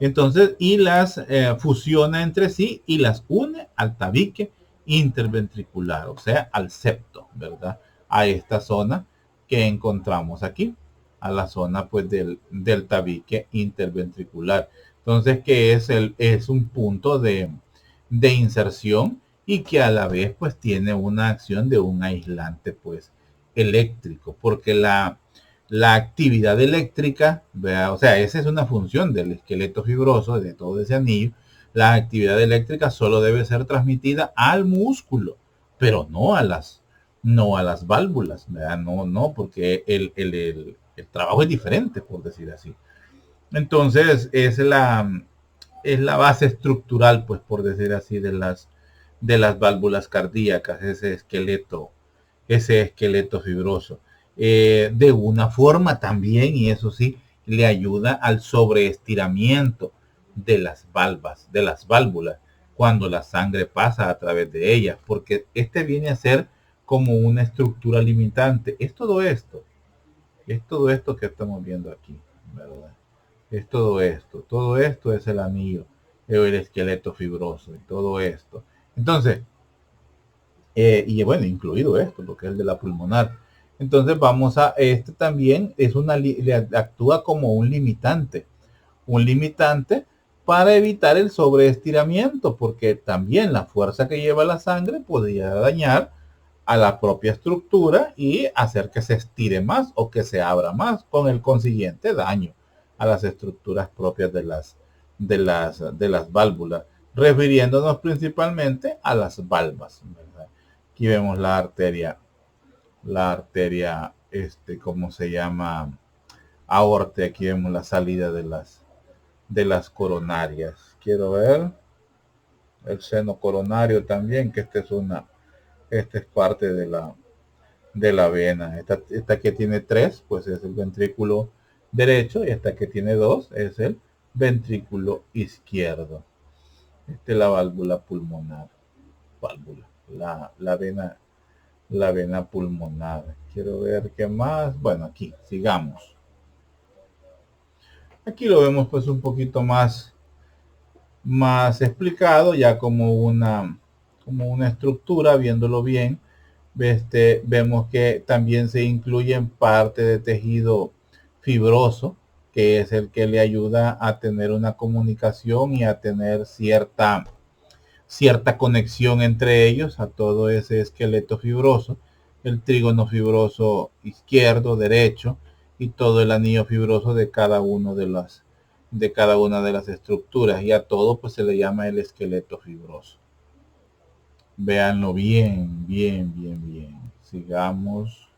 Entonces, y las fusiona entre sí y las une al tabique interventricular, o sea, al septo, ¿verdad? A esta zona que encontramos aquí, a la zona pues del tabique interventricular. Entonces, que es un punto de inserción y que a la vez pues tiene una acción de un aislante pues eléctrico, porque la actividad eléctrica, ¿verdad? O sea, esa es una función del esqueleto fibroso, de todo ese anillo. La actividad eléctrica solo debe ser transmitida al músculo, pero no a las válvulas, ¿verdad? No, porque el trabajo es diferente, por decir así. Entonces, es la base estructural, pues, por decir así, de las válvulas cardíacas, ese esqueleto fibroso. De una forma también, y eso sí, le ayuda al sobreestiramiento de las válvulas cuando la sangre pasa a través de ellas, porque viene a ser como una estructura limitante. Es todo esto que estamos viendo aquí, ¿verdad? Es todo esto es el anillo, el esqueleto fibroso y todo esto. Entonces, y bueno, incluido esto, porque es el de la pulmonar. Entonces este también le actúa como un limitante para evitar el sobreestiramiento, porque también la fuerza que lleva la sangre podría dañar a la propia estructura y hacer que se estire más o que se abra más, con el consiguiente daño a las estructuras propias de las válvulas, refiriéndonos principalmente a las valvas, ¿verdad? Aquí vemos la arteria, ¿cómo se llama? Aorta. Aquí vemos la salida de las coronarias. Quiero ver el seno coronario también, que esta es parte de la vena. Esta que tiene 3, pues es el ventrículo derecho, y esta que tiene 2 es el ventrículo izquierdo. Esta es la válvula pulmonar. La vena pulmonar. Quiero ver qué más. Bueno, aquí, sigamos. Aquí lo vemos pues un poquito más explicado, ya como una estructura, viéndolo bien. Vemos que también se incluye en parte de tejido fibroso, que es el que le ayuda a tener una comunicación y a tener cierta conexión entre ellos, a todo ese esqueleto fibroso, el trígono fibroso izquierdo, derecho y todo el anillo fibroso de cada uno de cada una de las estructuras, y a todo pues se le llama el esqueleto fibroso. Véanlo bien, bien, bien, bien. Sigamos.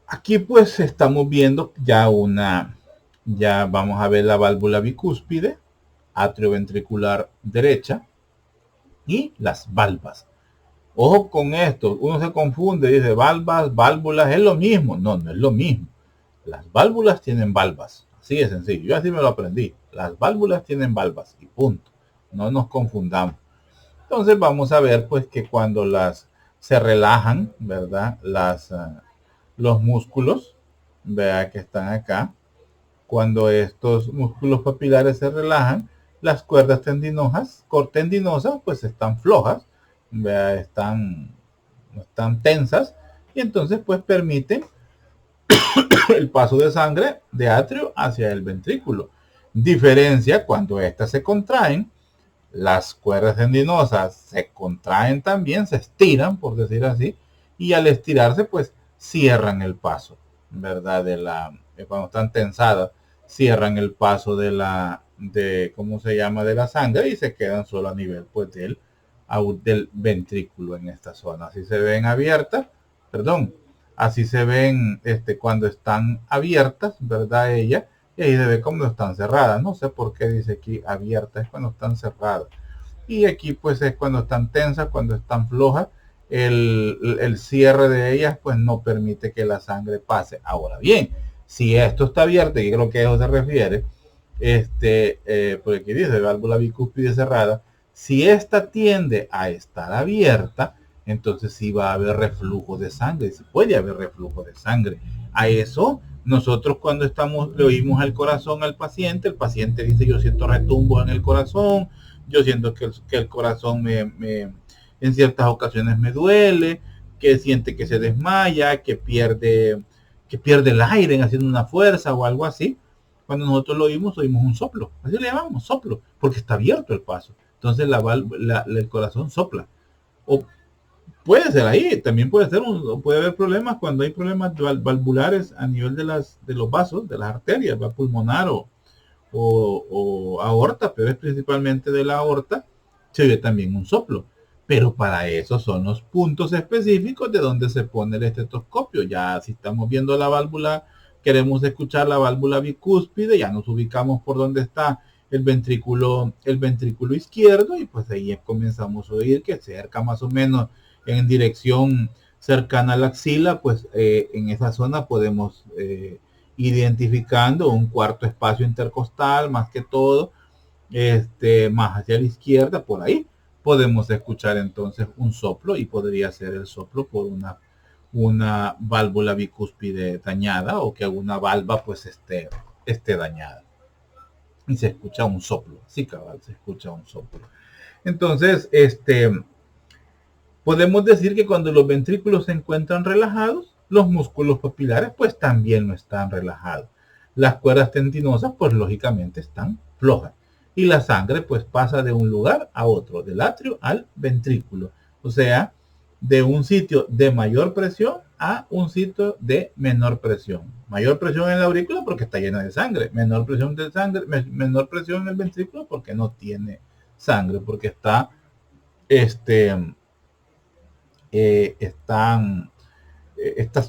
Aquí pues estamos viendo ya vamos a ver la válvula bicúspide, atrioventricular derecha y las valvas. Ojo con esto, uno se confunde, dice valvas, válvulas, es lo mismo. No, no es lo mismo. Las válvulas tienen valvas, así de sencillo. Yo así me lo aprendí. Las válvulas tienen valvas y punto. No nos confundamos. Entonces vamos a ver pues que cuando las se relajan, ¿verdad? Los músculos, vea que están acá. Cuando estos músculos papilares se relajan, las cuerdas tendinosas pues están flojas, vea, están tensas, y entonces pues permiten el paso de sangre de atrio hacia el ventrículo. Diferencia cuando estas se contraen, las cuerdas tendinosas se contraen también, se estiran, por decir así, y al estirarse, pues cierran el paso, ¿verdad? Cuando están tensadas, cierran el paso ¿cómo se llama? De la sangre, y se quedan solo a nivel, pues, del ventrículo en esta zona. Así se ven abiertas, perdón, así se ven cuando están abiertas, ¿verdad? Ellas, y ahí se ve como están cerradas. No sé por qué dice aquí abiertas, es cuando están cerradas. Y aquí pues es cuando están tensas, cuando están flojas. El cierre de ellas pues no permite que la sangre pase. Ahora bien, si esto está abierto, y creo que a eso se refiere, porque aquí dice válvula bicúspide cerrada, si esta tiende a estar abierta, entonces sí va a haber reflujo de sangre, sí puede haber reflujo de sangre. A eso nosotros cuando le oímos al corazón al paciente, el paciente dice yo siento retumbo en el corazón, yo siento que el corazón en ciertas ocasiones me duele, que siente que se desmaya, que pierde el aire haciendo una fuerza o algo así. Cuando nosotros lo oímos un soplo, así le llamamos soplo, porque está abierto el paso. Entonces el corazón sopla. O puede ser ahí, también puede haber problemas cuando hay problemas valvulares a nivel de los vasos, de las arterias, va pulmonar o aorta, pero es principalmente de la aorta, se oye también un soplo. Pero para eso son los puntos específicos de donde se pone el estetoscopio. Ya si estamos viendo la válvula, queremos escuchar la válvula bicúspide, ya nos ubicamos por donde está el ventrículo izquierdo, y pues ahí comenzamos a oír que cerca más o menos en dirección cercana a la axila, pues en esa zona podemos identificando un cuarto espacio intercostal, más que todo, más hacia la izquierda, por ahí podemos escuchar entonces un soplo, y podría ser el soplo por una válvula bicúspide dañada, o que alguna valva pues esté dañada. Y se escucha un soplo, sí, cabal, se escucha un soplo. Entonces, podemos decir que cuando los ventrículos se encuentran relajados, los músculos papilares pues también no están relajados. Las cuerdas tendinosas pues lógicamente están flojas. Y la sangre pues pasa de un lugar a otro, del atrio al ventrículo. O sea, de un sitio de mayor presión a un sitio de menor presión. Mayor presión en la aurícula porque está llena de sangre. Menor presión menor presión en el ventrículo porque no tiene sangre, porque están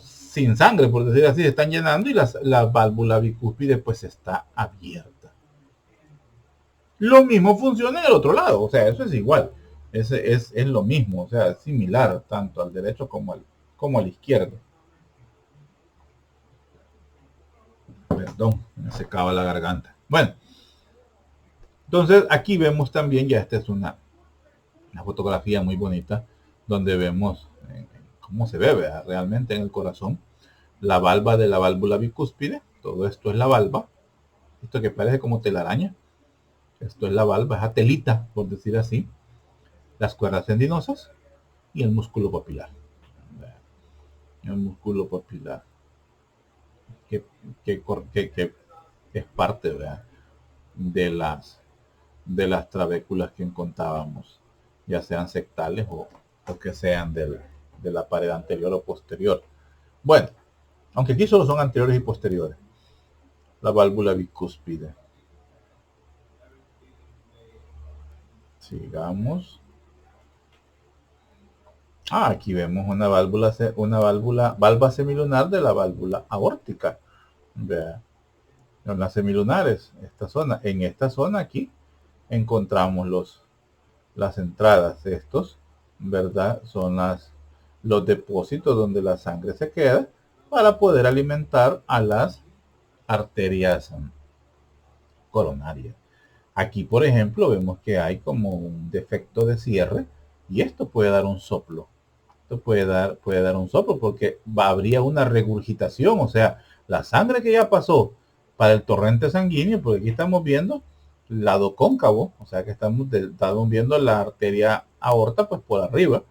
sin sangre, por decir así, se están llenando, y la válvula bicúspide pues está abierta. Lo mismo funciona en el otro lado, o sea, eso es igual, es lo mismo, o sea, es similar tanto al derecho como al izquierdo. Perdón, me secaba la garganta. Bueno, entonces aquí vemos también, ya esta es una fotografía muy bonita, donde vemos cómo se ve, ¿verdad? Realmente en el corazón la valva de la válvula bicúspide. Todo esto es la valva, esto que parece como telaraña, esto es la valva, esa telita, por decir así, las cuerdas tendinosas y el músculo papilar. el músculo papilar, que, que es parte, ¿verdad?, de las trabéculas que encontrábamos, ya sean sectales o que sean de la pared anterior o posterior. Bueno, aunque aquí solo son anteriores y posteriores. La válvula bicúspide. Sigamos. Aquí vemos una válvula semilunar de la válvula aórtica. Vean, en las semilunares, esta zona. En esta zona aquí encontramos las entradas. Estos, ¿verdad?, son los depósitos donde la sangre se queda para poder alimentar a las arterias coronarias. Aquí, por ejemplo, vemos que hay como un defecto de cierre y esto puede dar un soplo. Esto puede dar un soplo porque habría una regurgitación, o sea, la sangre que ya pasó para el torrente sanguíneo, porque aquí estamos viendo lado cóncavo, o sea que estamos viendo la arteria aorta pues por arriba,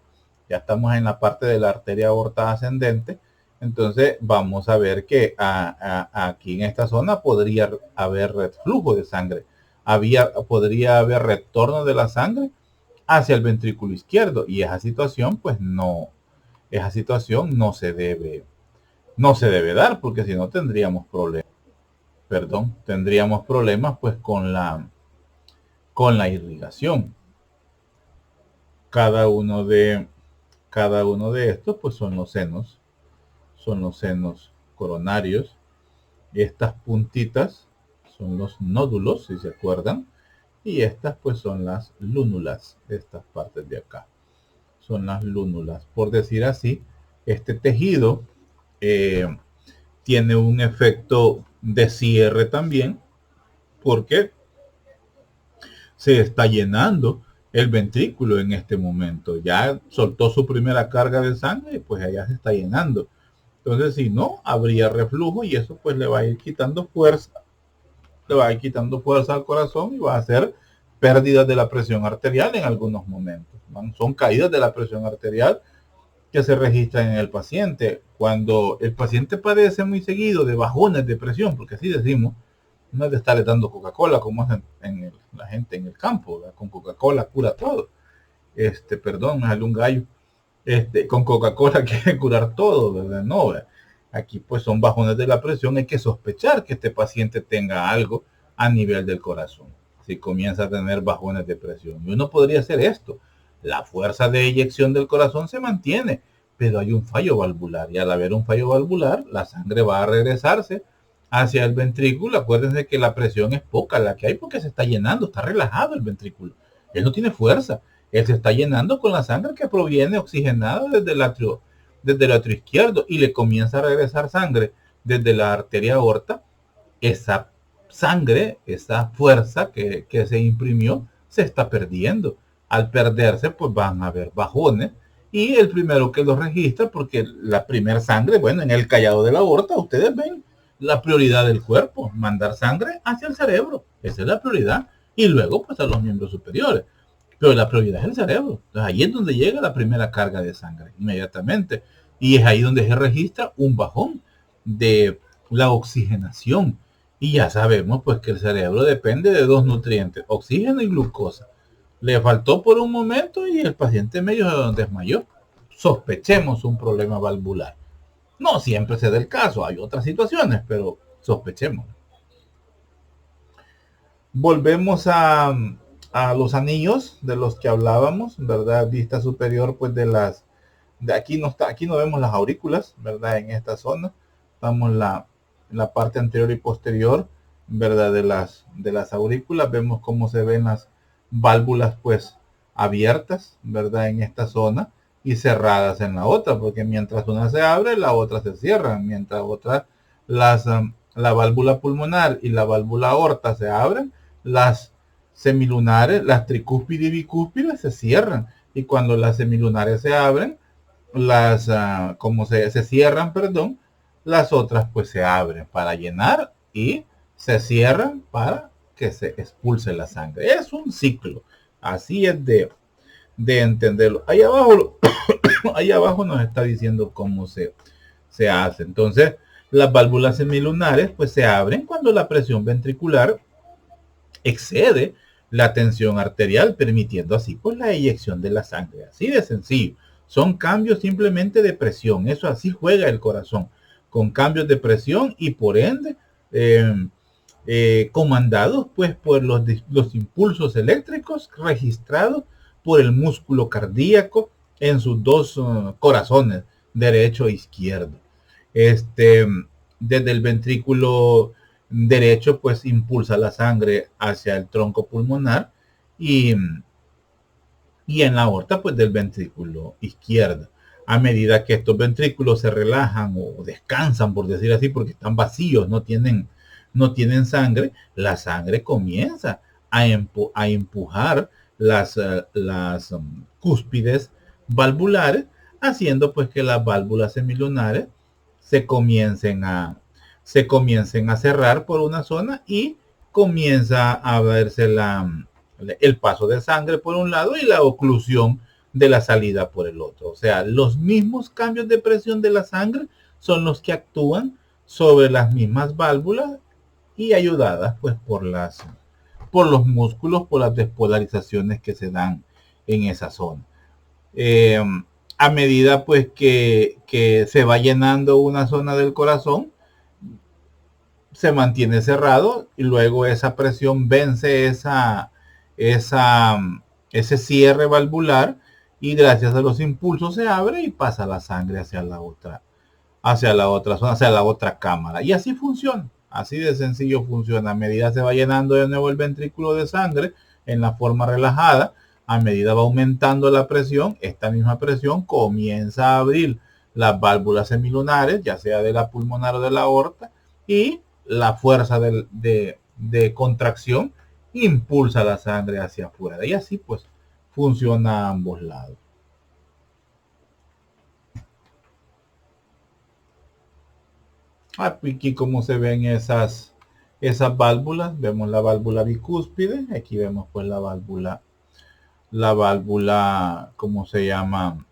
ya estamos en la parte de la arteria aorta ascendente. Entonces vamos a ver que aquí en esta zona podría haber reflujo de sangre, podría haber retorno de la sangre hacia el ventrículo izquierdo, y esa situación pues no se debe dar, porque si no tendríamos problemas, pues con la irrigación. Cada uno de estos pues son los senos coronarios. Estas puntitas son los nódulos, si se acuerdan, y estas pues son las lúnulas. Estas partes de acá son las lúnulas. Por decir así, este tejido tiene un efecto de cierre también, porque se está llenando el ventrículo en este momento. Ya soltó su primera carga de sangre y pues allá se está llenando. Entonces, si no, habría reflujo y eso pues le va a ir quitando fuerza. Le va a ir quitando fuerza al corazón y va a hacer pérdidas de la presión arterial en algunos momentos. Son caídas de la presión arterial que se registran en el paciente. Cuando el paciente padece muy seguido de bajones de presión, porque así decimos, no es de estarle dando Coca-Cola como hacen la gente en el campo, ¿verdad? Con Coca-Cola cura todo. Perdón, me salió un gallo. Con Coca-Cola quiere curar todo, ¿verdad? No, ¿verdad? Aquí pues son bajones de la presión. Hay que sospechar que este paciente tenga algo a nivel del corazón, si comienza a tener bajones de presión. Y uno podría hacer esto: la fuerza de eyección del corazón se mantiene, pero hay un fallo valvular, y al haber un fallo valvular, la sangre va a regresarse hacia el ventrículo. Acuérdense que la presión es poca la que hay porque se está llenando, está relajado el ventrículo. Él no tiene fuerza. Él se está llenando con la sangre que proviene oxigenada desde el atrio izquierdo, y le comienza a regresar sangre desde la arteria aorta. Esa sangre, esa fuerza que se imprimió, se está perdiendo. Al perderse, pues van a haber bajones, y el primero que lo registra, porque la primera sangre, bueno, en el callado de la aorta, ustedes ven la prioridad del cuerpo, mandar sangre hacia el cerebro, esa es la prioridad, y luego pues a los miembros superiores, pero la prioridad es el cerebro. Entonces ahí es donde llega la primera carga de sangre inmediatamente, y es ahí donde se registra un bajón de la oxigenación. Y ya sabemos pues que el cerebro depende de dos nutrientes, oxígeno y glucosa. Le faltó por un momento y el paciente medio desmayó. Sospechemos un problema valvular. No siempre se da el caso, hay otras situaciones, pero sospechemos. Volvemos a los anillos de los que hablábamos, ¿verdad? Vista superior pues de aquí no vemos las aurículas, ¿verdad? En esta zona estamos la parte anterior y posterior, ¿verdad? De las aurículas. Vemos cómo se ven las válvulas pues abiertas, ¿verdad? En esta zona, y cerradas en la otra, porque mientras una se abre, la otra se cierra. Mientras la válvula pulmonar y la válvula aorta se abren, las semilunares, las tricúspides y bicúspides se cierran. Y cuando las semilunares se abren, como se cierran, perdón, las otras pues se abren para llenar y se cierran para que se expulse la sangre. Es un ciclo, así es de entenderlo. Ahí abajo, ahí abajo nos está diciendo cómo se se hace. Entonces, las válvulas semilunares pues se abren cuando la presión ventricular excede la tensión arterial, permitiendo así pues la eyección de la sangre. Así de sencillo. Son cambios simplemente de presión. Eso así juega el corazón, con cambios de presión y por ende comandados pues por los impulsos eléctricos registrados por el músculo cardíaco en sus dos corazones, derecho e izquierdo. Desde el ventrículo derecho pues impulsa la sangre hacia el tronco pulmonar y en la aorta pues del ventrículo izquierdo. A medida que estos ventrículos se relajan o descansan, por decir así, porque están vacíos, no tienen sangre, la sangre comienza a empujar las cúspides valvulares, haciendo pues que las válvulas semilunares se comiencen a cerrar por una zona y comienza a verse el paso de sangre por un lado y la oclusión de la salida por el otro. O sea, los mismos cambios de presión de la sangre son los que actúan sobre las mismas válvulas y ayudadas pues por los músculos, por las despolarizaciones que se dan en esa zona. A medida pues que se va llenando una zona del corazón, se mantiene cerrado y luego esa presión vence ese cierre valvular y gracias a los impulsos se abre y pasa la sangre hacia la otra zona, hacia la otra cámara. Y así funciona, así de sencillo funciona. A medida se va llenando de nuevo el ventrículo de sangre en la forma relajada, a medida va aumentando la presión, esta misma presión comienza a abrir las válvulas semilunares, ya sea de la pulmonar o de la aorta, y la fuerza de contracción impulsa la sangre hacia afuera. Y así pues funciona a ambos lados. Aquí como se ven esas válvulas, vemos la válvula bicúspide, aquí vemos pues la válvula, ¿cómo se llama?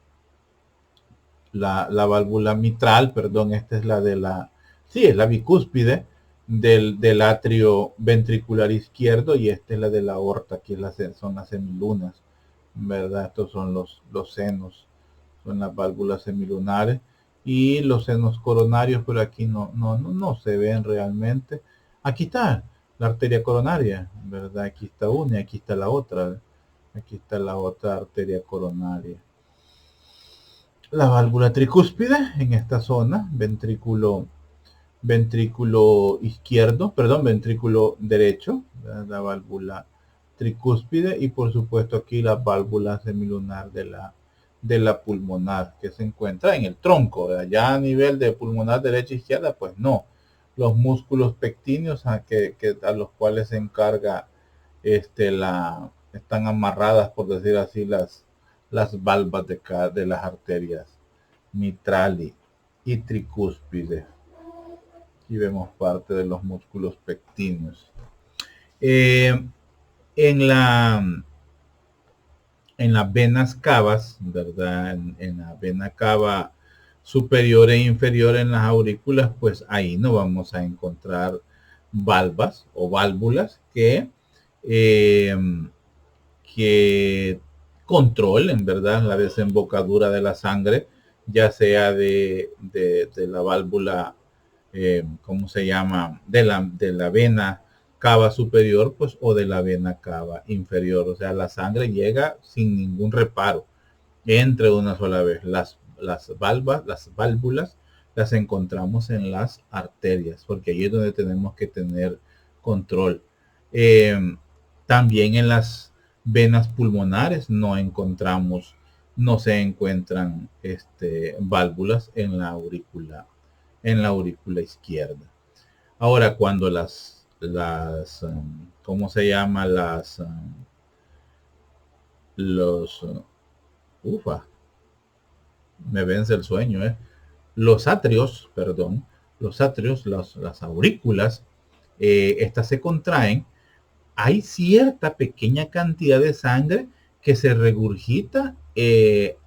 La válvula mitral, perdón, esta es la de es la bicúspide del atrio ventricular izquierdo y esta es la de la aorta, aquí son las semilunas, ¿verdad? Estos son los senos, son las válvulas semilunares y los senos coronarios, pero aquí no se ven realmente. Aquí está la arteria coronaria, ¿verdad? Aquí está una y aquí está la otra. Aquí está la otra arteria coronaria. La válvula tricúspide en esta zona, ventrículo izquierdo, perdón, ventrículo derecho, la válvula tricúspide y por supuesto aquí la válvula semilunar de la pulmonar que se encuentra en el tronco, ¿verdad? Ya a nivel de pulmonar derecha e izquierda, pues no. Los músculos pectíneos a los cuales se encarga están amarradas, por decir así, las valvas de las arterias mitral y tricúspide. Aquí vemos parte de los músculos pectíneos. En las venas cavas, ¿verdad? En la vena cava superior e inferior en las aurículas, pues ahí no vamos a encontrar valvas o válvulas que controlen, ¿verdad? La desembocadura de la sangre, ya sea de la válvula, ¿cómo se llama? De la vena cava superior, pues, o de la vena cava inferior. O sea, la sangre llega sin ningún reparo, entra de una sola vez. Las válvulas las encontramos en las arterias, porque ahí es donde tenemos que tener control. También en las venas pulmonares no se encuentran válvulas en la aurícula izquierda. Ahora, cuando ¿cómo se llama? Me vence el sueño, los atrios, las aurículas, estas se contraen. Hay cierta pequeña cantidad de sangre que se regurgita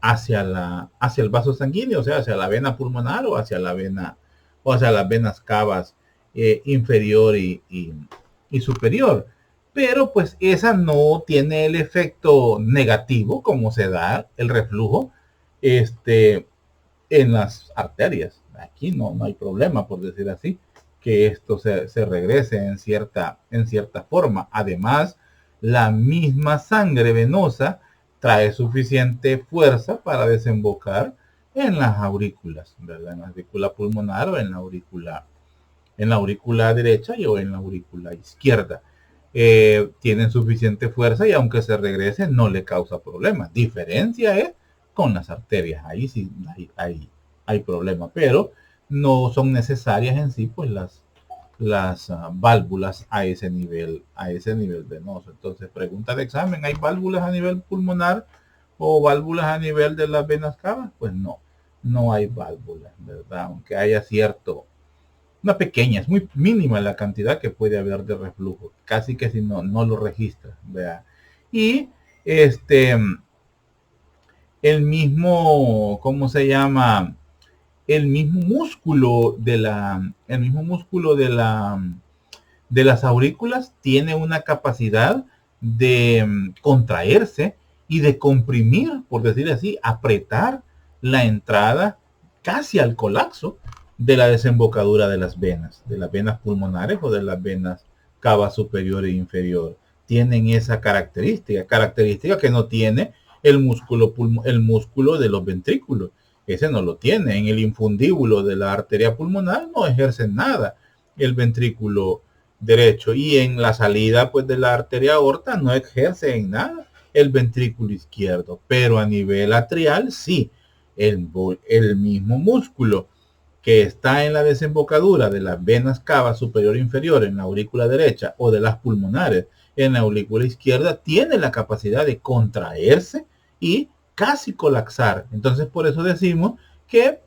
hacia el vaso sanguíneo, o sea, hacia la vena pulmonar o hacia la vena, o hacia las venas cavas inferior y superior. Pero pues esa no tiene el efecto negativo como se da el reflujo en las arterias. Aquí no hay problema, por decir así, que esto se regrese en cierta forma. Además, la misma sangre venosa trae suficiente fuerza para desembocar en las aurículas, ¿verdad? En la aurícula pulmonar o en la aurícula derecha o en la aurícula izquierda. Tienen suficiente fuerza y aunque se regrese no le causa problema. Diferencia es con las arterias. Ahí sí hay problema, pero no son necesarias en sí pues las válvulas a ese nivel venoso. Entonces, pregunta de examen, ¿hay válvulas a nivel pulmonar o válvulas a nivel de las venas cavas? Pues no hay válvulas, ¿verdad? Aunque haya una pequeña, es muy mínima la cantidad que puede haber de reflujo, casi que si no lo registra, ¿verdad? Y el mismo, ¿cómo se llama? El mismo músculo de las aurículas tiene una capacidad de contraerse y de comprimir, por decir así, apretar la entrada casi al colapso de la desembocadura de las venas pulmonares o de las venas cava superior e inferior. Tienen esa característica que no tiene el músculo de los ventrículos. Ese no lo tiene. En el infundíbulo de la arteria pulmonar no ejerce nada el ventrículo derecho, y en la salida pues de la arteria aorta no ejerce en nada el ventrículo izquierdo, pero a nivel atrial sí. El mismo músculo que está en la desembocadura de las venas cava superior e inferior en la aurícula derecha o de las pulmonares en la aurícula izquierda tiene la capacidad de contraerse y casi colapsar. Entonces por eso decimos que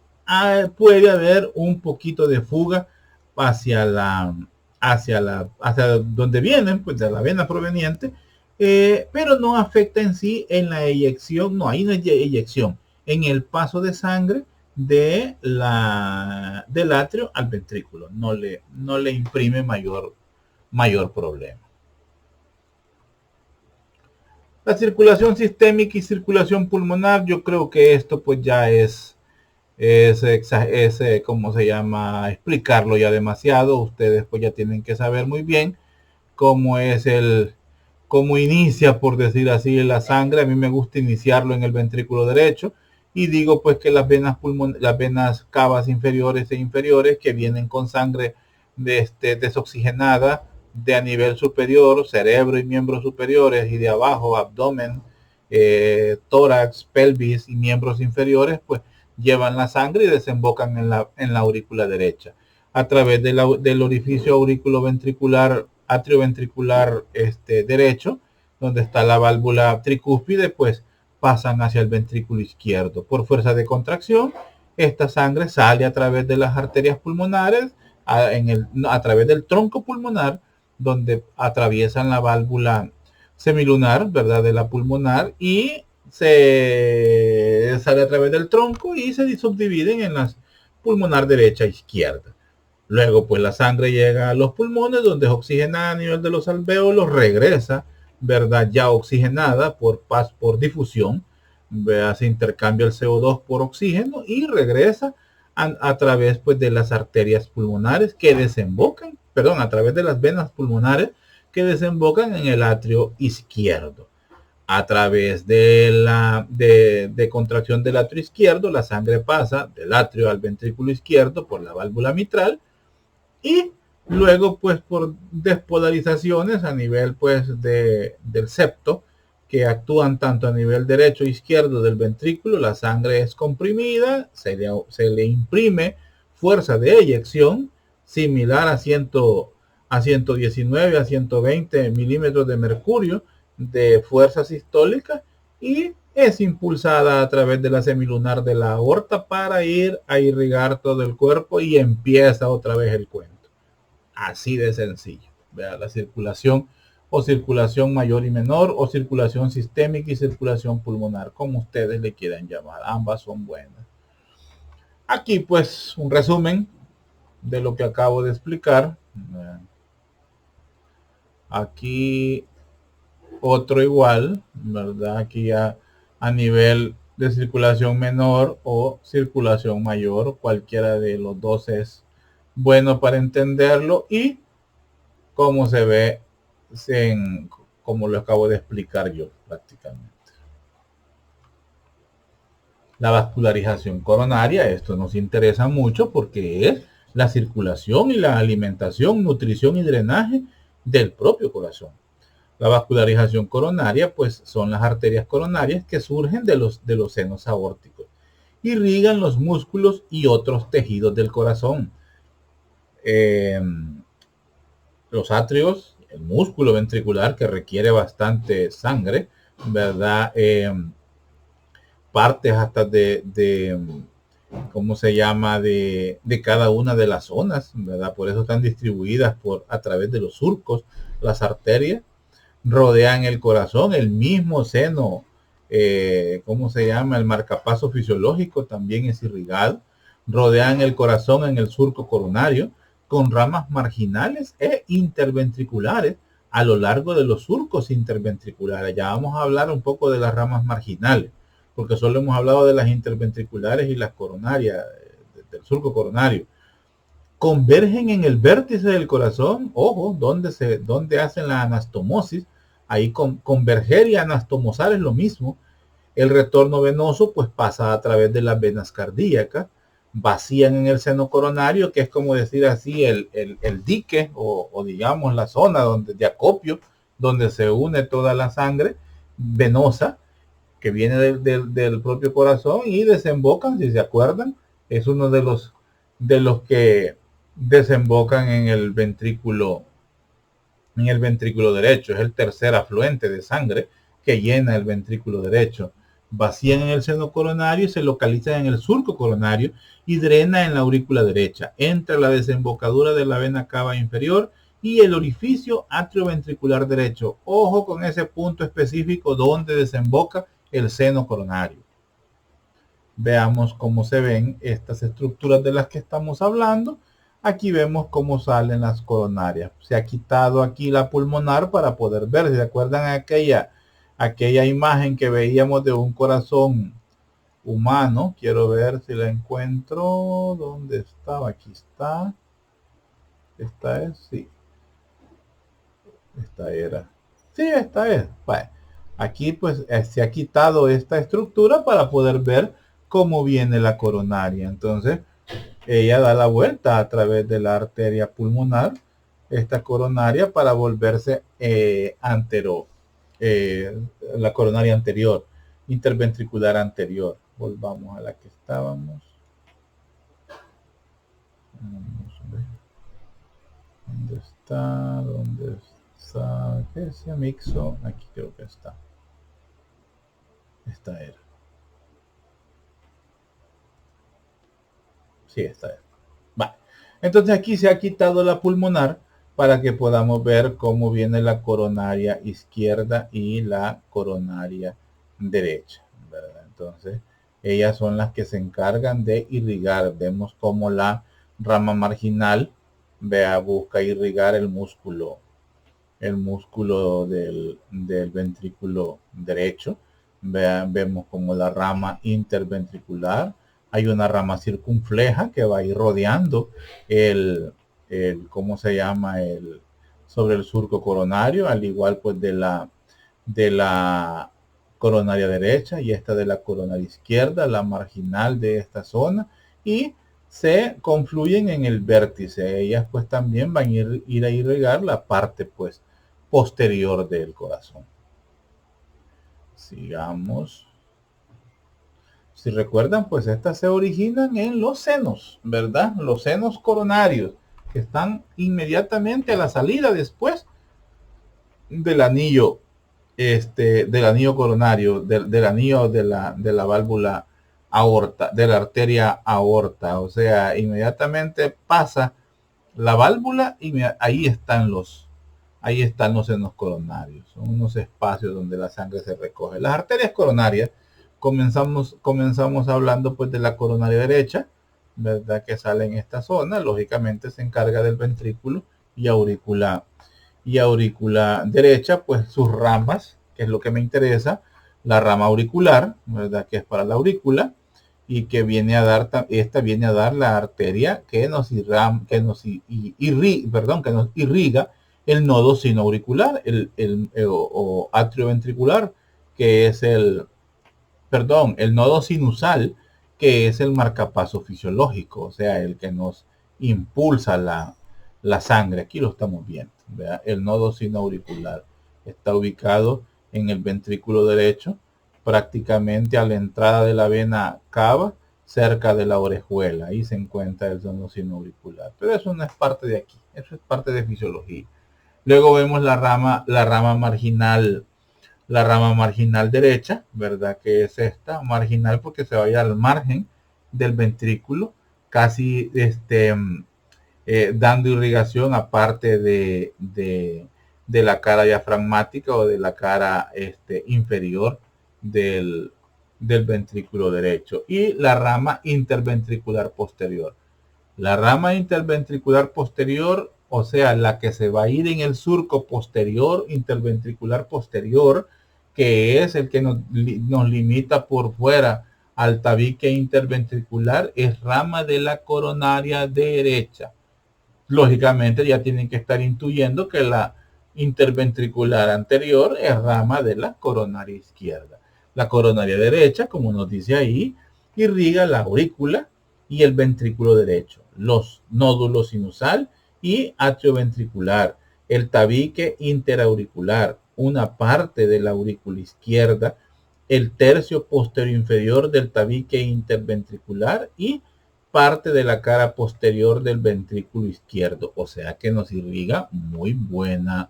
puede haber un poquito de fuga hacia donde vienen, pues de la vena proveniente, pero no afecta en sí en la eyección. No, ahí no hay eyección, en el paso de sangre del atrio al ventrículo no le imprime mayor problema. La circulación sistémica y circulación pulmonar, yo creo que esto pues ya es ¿cómo se llama? Explicarlo ya demasiado. Ustedes pues ya tienen que saber muy bien cómo cómo inicia, por decir así, la sangre. A mí me gusta iniciarlo en el ventrículo derecho y digo pues que las venas cavas inferiores e inferiores que vienen con sangre desoxigenada de a nivel superior, cerebro y miembros superiores, y de abajo abdomen, tórax, pelvis y miembros inferiores, pues llevan la sangre y desembocan en la aurícula derecha a través del orificio auriculoventricular, atrioventricular derecho, donde está la válvula tricúspide, pues pasan hacia el ventrículo izquierdo. Por fuerza de contracción, esta sangre sale a través de las arterias pulmonares, a través del tronco pulmonar, donde atraviesan la válvula semilunar, ¿verdad?, de la pulmonar, y se sale a través del tronco y se subdividen en las pulmonar derecha e izquierda. Luego pues la sangre llega a los pulmones, donde es oxigenada a nivel de los alvéolos, regresa, ¿verdad?, ya oxigenada por difusión, ¿verdad? Se intercambia el CO2 por oxígeno y regresa a través pues de las arterias pulmonares que desembocan, a través de las venas pulmonares que desembocan en el atrio izquierdo. A través de contracción del atrio izquierdo, la sangre pasa del atrio al ventrículo izquierdo por la válvula mitral, y luego pues por despolarizaciones a nivel pues del septo, que actúan tanto a nivel derecho e izquierdo del ventrículo, la sangre es comprimida, se le imprime fuerza de eyección similar a 119 a 120 milímetros de mercurio de fuerza sistólica, y es impulsada a través de la semilunar de la aorta para ir a irrigar todo el cuerpo, y empieza otra vez el cuento. Así de sencillo. Vea, la circulación o circulación mayor y menor, o circulación sistémica y circulación pulmonar, como ustedes le quieran llamar. Ambas son buenas. Aquí pues un resumen de lo que acabo de explicar. Aquí otro igual, ¿verdad? Aquí ya a nivel de circulación menor o circulación mayor, cualquiera de los dos es bueno para entenderlo, y cómo se ve como lo acabo de explicar yo prácticamente. La vascularización coronaria, esto nos interesa mucho porque es la circulación y la alimentación, nutrición y drenaje del propio corazón. La vascularización coronaria, pues son las arterias coronarias que surgen de los senos aórticos. Irrigan los músculos y otros tejidos del corazón. Los atrios, el músculo ventricular que requiere bastante sangre, ¿verdad? Partes hasta ¿cómo se llama? De cada una de las zonas, ¿verdad? Por eso están distribuidas a través de los surcos. Las arterias rodean el corazón, el mismo seno, ¿cómo se llama? El marcapaso fisiológico también es irrigado. Rodean el corazón en el surco coronario, con ramas marginales e interventriculares a lo largo de los surcos interventriculares. Ya vamos a hablar un poco de las ramas marginales, porque solo hemos hablado de las interventriculares y las coronarias, del surco coronario. Convergen en el vértice del corazón, ojo, donde hacen la anastomosis. Ahí converger y anastomosar es lo mismo. El retorno venoso pues pasa a través de las venas cardíacas, vacían en el seno coronario, que es como decir así el dique o digamos la zona de acopio, donde se une toda la sangre venosa que viene del propio corazón, y desembocan, si se acuerdan, es uno de los que desembocan en el ventrículo derecho. Es el tercer afluente de sangre que llena el ventrículo derecho. Vacían en el seno coronario y se localizan en el surco coronario y drena en la aurícula derecha, entre la desembocadura de la vena cava inferior y el orificio atrioventricular derecho. Ojo con ese punto específico donde desemboca el seno coronario. Veamos cómo se ven estas estructuras de las que estamos hablando. Aquí vemos cómo salen las coronarias. Se ha quitado aquí la pulmonar para poder ver. ¿Se acuerdan aquella imagen que veíamos de un corazón humano? Quiero ver si la encuentro. ¿Dónde estaba? Aquí está. Esta es, sí. Esta era. Sí, esta es. Bueno, aquí pues se ha quitado esta estructura para poder ver cómo viene la coronaria. Entonces, ella da la vuelta a través de la arteria pulmonar, esta coronaria, para volverse la coronaria anterior, interventricular anterior. Volvamos a la que estábamos. ¿Dónde está? ¿Dónde está? ¿Qué se mixo? Aquí creo que está. Esta era. Sí, esta era. Vale. Entonces aquí se ha quitado la pulmonar para que podamos ver cómo viene la coronaria izquierda y la coronaria derecha, ¿verdad? Entonces, ellas son las que se encargan de irrigar. Vemos como la rama marginal, busca irrigar el músculo del ventrículo derecho. Vemos como la rama interventricular, hay una rama circunfleja que va a ir rodeando ¿cómo se llama? Sobre el surco coronario, al igual pues de la coronaria derecha, y esta de la coronaria izquierda, la marginal de esta zona, y se confluyen en el vértice. Ellas pues también van a ir a irrigar la parte pues posterior del corazón. Sigamos. Si recuerdan, pues estas se originan en los senos, ¿verdad? Los senos coronarios, que están inmediatamente a la salida después del anillo, del anillo coronario, del anillo de la válvula aorta, de la arteria aorta. O sea, inmediatamente pasa la válvula y ahí están los ahí están los senos coronarios. Son unos espacios donde la sangre se recoge. Las arterias coronarias, comenzamos hablando pues de la coronaria derecha, ¿verdad? Que sale en esta zona. Lógicamente se encarga del ventrículo y aurícula derecha, pues sus ramas, que es lo que me interesa, la rama auricular, ¿verdad? Que es para la aurícula y que viene a dar, esta viene a dar la arteria que nos irriga el nodo sinoauricular, o atrioventricular, que es el nodo sinusal, que es el marcapaso fisiológico, o sea, el que nos impulsa la sangre. Aquí lo estamos viendo, ¿verdad? El nodo sinoauricular está ubicado en el ventrículo derecho, prácticamente a la entrada de la vena cava, cerca de la orejuela. Ahí se encuentra el nodo sinoauricular. Pero eso no es parte de aquí, eso es parte de fisiología. Luego vemos la rama marginal derecha, ¿verdad? Que es esta, marginal porque se vaya al margen del ventrículo, casi dando irrigación a parte de la cara diafragmática o de la cara inferior del ventrículo derecho. Y la rama interventricular posterior. La rama interventricular posterior, o sea, la que se va a ir en el surco posterior, interventricular posterior, que es el que nos limita por fuera al tabique interventricular, es rama de la coronaria derecha. Lógicamente ya tienen que estar intuyendo que la interventricular anterior es rama de la coronaria izquierda. La coronaria derecha, como nos dice ahí, irriga la aurícula y el ventrículo derecho, los nódulos sinusal y atrioventricular, el tabique interauricular, una parte de la aurícula izquierda, el tercio posterior inferior del tabique interventricular y parte de la cara posterior del ventrículo izquierdo. O sea que nos irriga muy buena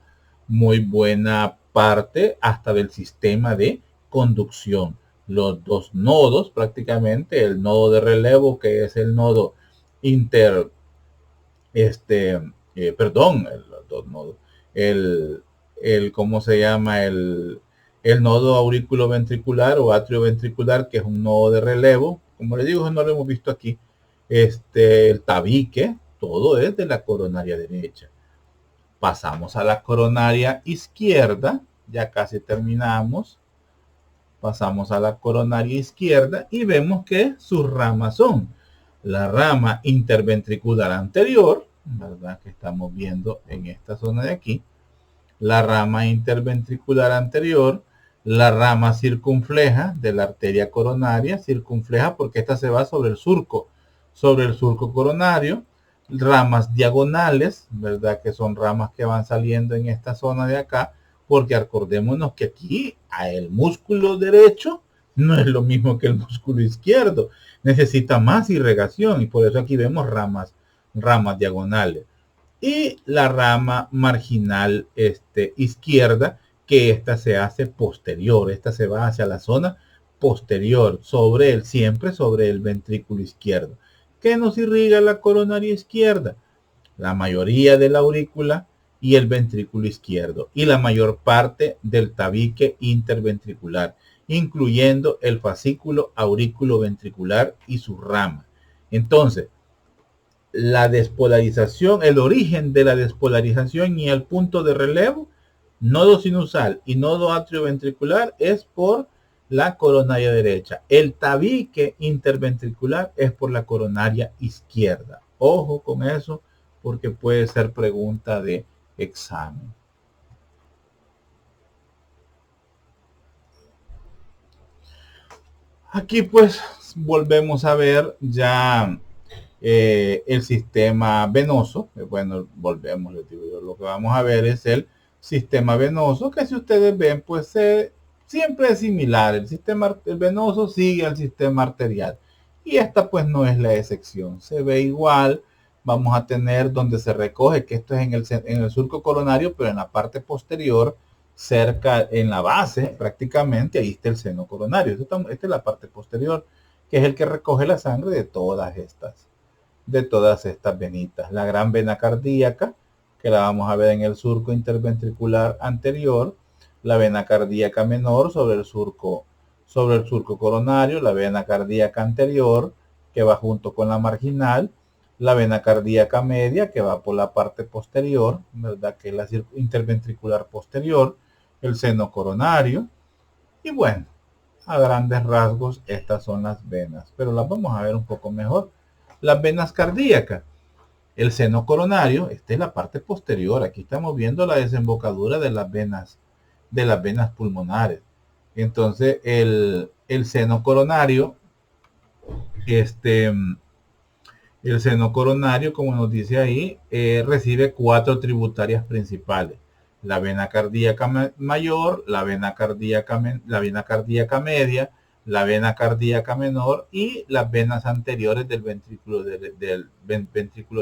parte hasta del sistema de conducción. Los dos nodos prácticamente, el nodo de relevo, que es el nodo ¿cómo se llama? El nodo auriculoventricular o atrioventricular, que es un nodo de relevo. Como les digo, no lo hemos visto aquí. El tabique, todo es de la coronaria derecha. Pasamos a la coronaria izquierda, ya casi terminamos. Pasamos a la coronaria izquierda y vemos que sus ramas son la rama interventricular anterior, ¿verdad? Que estamos viendo en esta zona de aquí. La rama interventricular anterior, la rama circunfleja de la arteria coronaria, circunfleja porque esta se va sobre el surco coronario, ramas diagonales, ¿verdad? Que son ramas que van saliendo en esta zona de acá, porque acordémonos que aquí el músculo derecho no es lo mismo que el músculo izquierdo, necesita más irrigación y por eso aquí vemos ramas diagonales. Y la rama marginal izquierda, que esta se hace posterior, esta se va hacia la zona posterior, siempre sobre el ventrículo izquierdo. ¿Qué nos irriga la coronaria izquierda? La mayoría de la aurícula y el ventrículo izquierdo, y la mayor parte del tabique interventricular, incluyendo el fascículo aurículo-ventricular y su rama. Entonces, la despolarización, el origen de la despolarización y el punto de relevo, nodo sinusal y nodo atrioventricular, es por la coronaria derecha. El tabique interventricular es por la coronaria izquierda. Ojo con eso, porque puede ser pregunta de examen. Aquí pues volvemos a ver ya el sistema venoso. Bueno, volvemos, les digo yo, lo que vamos a ver es el sistema venoso, que si ustedes ven, pues siempre es similar. El venoso sigue al sistema arterial y esta pues no es la excepción, se ve igual. Vamos a tener donde se recoge, que esto es en el surco coronario, pero en la parte posterior, cerca, en la base prácticamente, ahí está el seno coronario. Esta es la parte posterior, que es el que recoge la sangre de todas estas venitas. La gran vena cardíaca, que la vamos a ver en el surco interventricular anterior, la vena cardíaca menor sobre el surco coronario, la vena cardíaca anterior, que va junto con la marginal, la vena cardíaca media, que va por la parte posterior, ¿verdad? Que es la interventricular posterior, el seno coronario, y bueno, a grandes rasgos estas son las venas, pero las vamos a ver un poco mejor. Las venas cardíacas, el seno coronario, esta es la parte posterior, aquí estamos viendo la desembocadura de las venas pulmonares. Entonces el seno coronario, el seno coronario, como nos dice ahí, recibe 4 tributarias principales: la vena cardíaca mayor, la vena cardíaca media, la vena cardíaca menor y las venas anteriores del ventrículo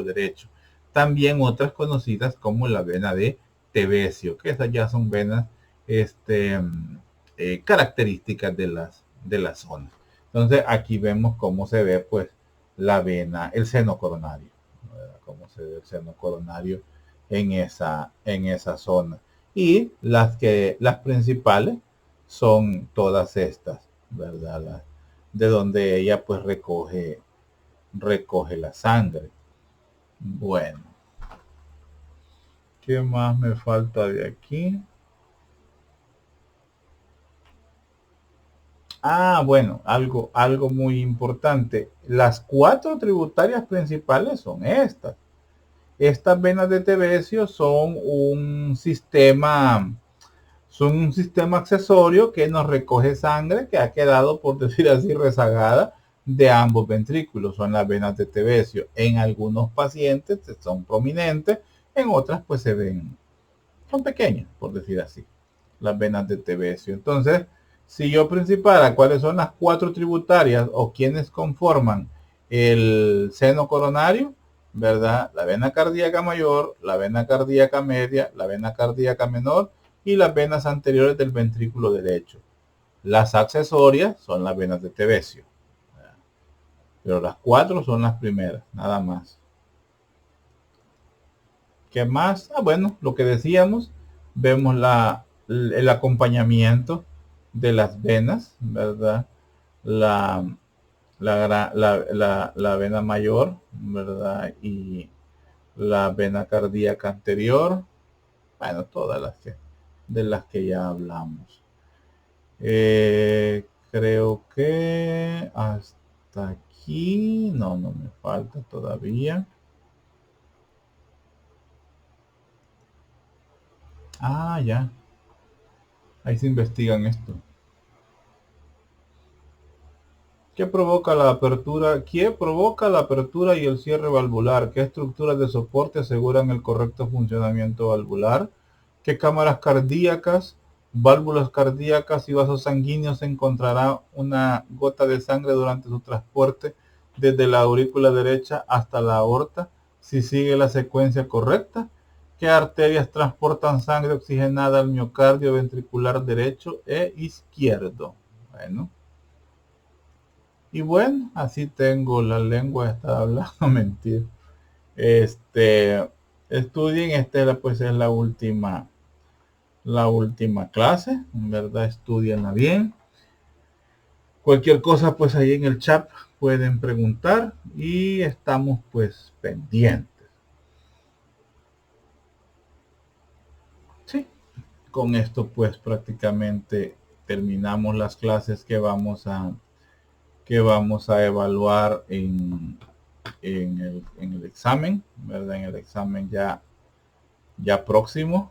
derecho. También otras conocidas como la vena de Tevesio, que esas ya son venas características de las zonas. Entonces aquí vemos cómo se ve pues la vena, el seno coronario, ¿verdad? Cómo se ve el seno coronario en esa zona. Y las principales son todas estas, ¿verdad? De donde ella pues recoge la sangre. Bueno, ¿qué más me falta de aquí? Bueno, algo muy importante. Las 4 tributarias principales son estas. Estas venas de Tevesio son un sistema accesorio que nos recoge sangre que ha quedado, por decir así, rezagada de ambos ventrículos. Son las venas de Tevesio. En algunos pacientes son prominentes, en otras pues son pequeñas, por decir así, las venas de Tevesio. Entonces, si yo principara cuáles son las 4 tributarias o quienes conforman el seno coronario, ¿verdad? La vena cardíaca mayor, la vena cardíaca media, la vena cardíaca menor y las venas anteriores del ventrículo derecho. Las accesorias son las venas de Tevesio, pero las 4 son las primeras, nada más. ¿Qué más? Bueno, lo que decíamos, vemos el acompañamiento de las venas, ¿verdad? La, la vena mayor, ¿verdad? Y la vena cardíaca anterior, bueno, todas de las que ya hablamos. Creo que hasta aquí, no me falta todavía. Ya. Ahí se investigan esto. ¿Qué provoca la apertura? ¿Qué provoca la apertura y el cierre valvular? ¿Qué estructuras de soporte aseguran el correcto funcionamiento valvular? ¿Qué cámaras cardíacas, válvulas cardíacas y vasos sanguíneos encontrará una gota de sangre durante su transporte desde la aurícula derecha hasta la aorta si sigue la secuencia correcta? ¿Qué arterias transportan sangre oxigenada al miocardio ventricular derecho e izquierdo? Bueno. Y bueno, así tengo la lengua de estar hablando mentir. Estudien, pues es la última clase, en verdad, estudienla bien. Cualquier cosa, pues ahí en el chat pueden preguntar y estamos pues pendientes. Sí, con esto pues prácticamente terminamos las clases que vamos a evaluar en el examen, ¿verdad? En el examen ya próximo.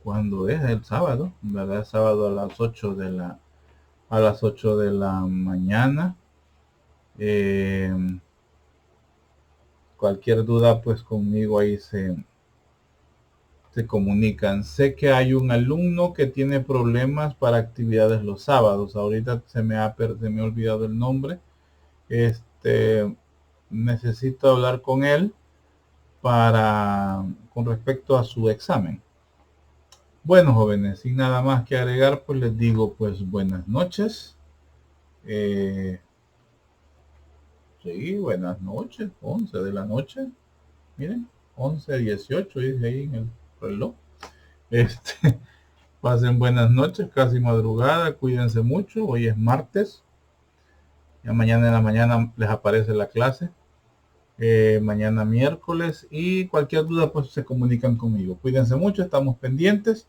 Cuando es el sábado, ¿verdad? El sábado a las 8 de la mañana. Cualquier duda, pues conmigo ahí se comunican. Sé que hay un alumno que tiene problemas para actividades los sábados. Ahorita se me ha olvidado el nombre. Necesito hablar con él con respecto a su examen. Bueno, jóvenes, sin nada más que agregar, pues les digo pues buenas noches. Sí, buenas noches, 11 de la noche. Miren, 11:18 dice ahí en el reloj. Este, pasen buenas noches, casi madrugada, cuídense mucho. Hoy es martes. Ya mañana en la mañana les aparece la clase. Mañana miércoles, y cualquier duda pues se comunican conmigo. Cuídense mucho, estamos pendientes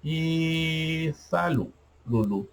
y salud, Lulu.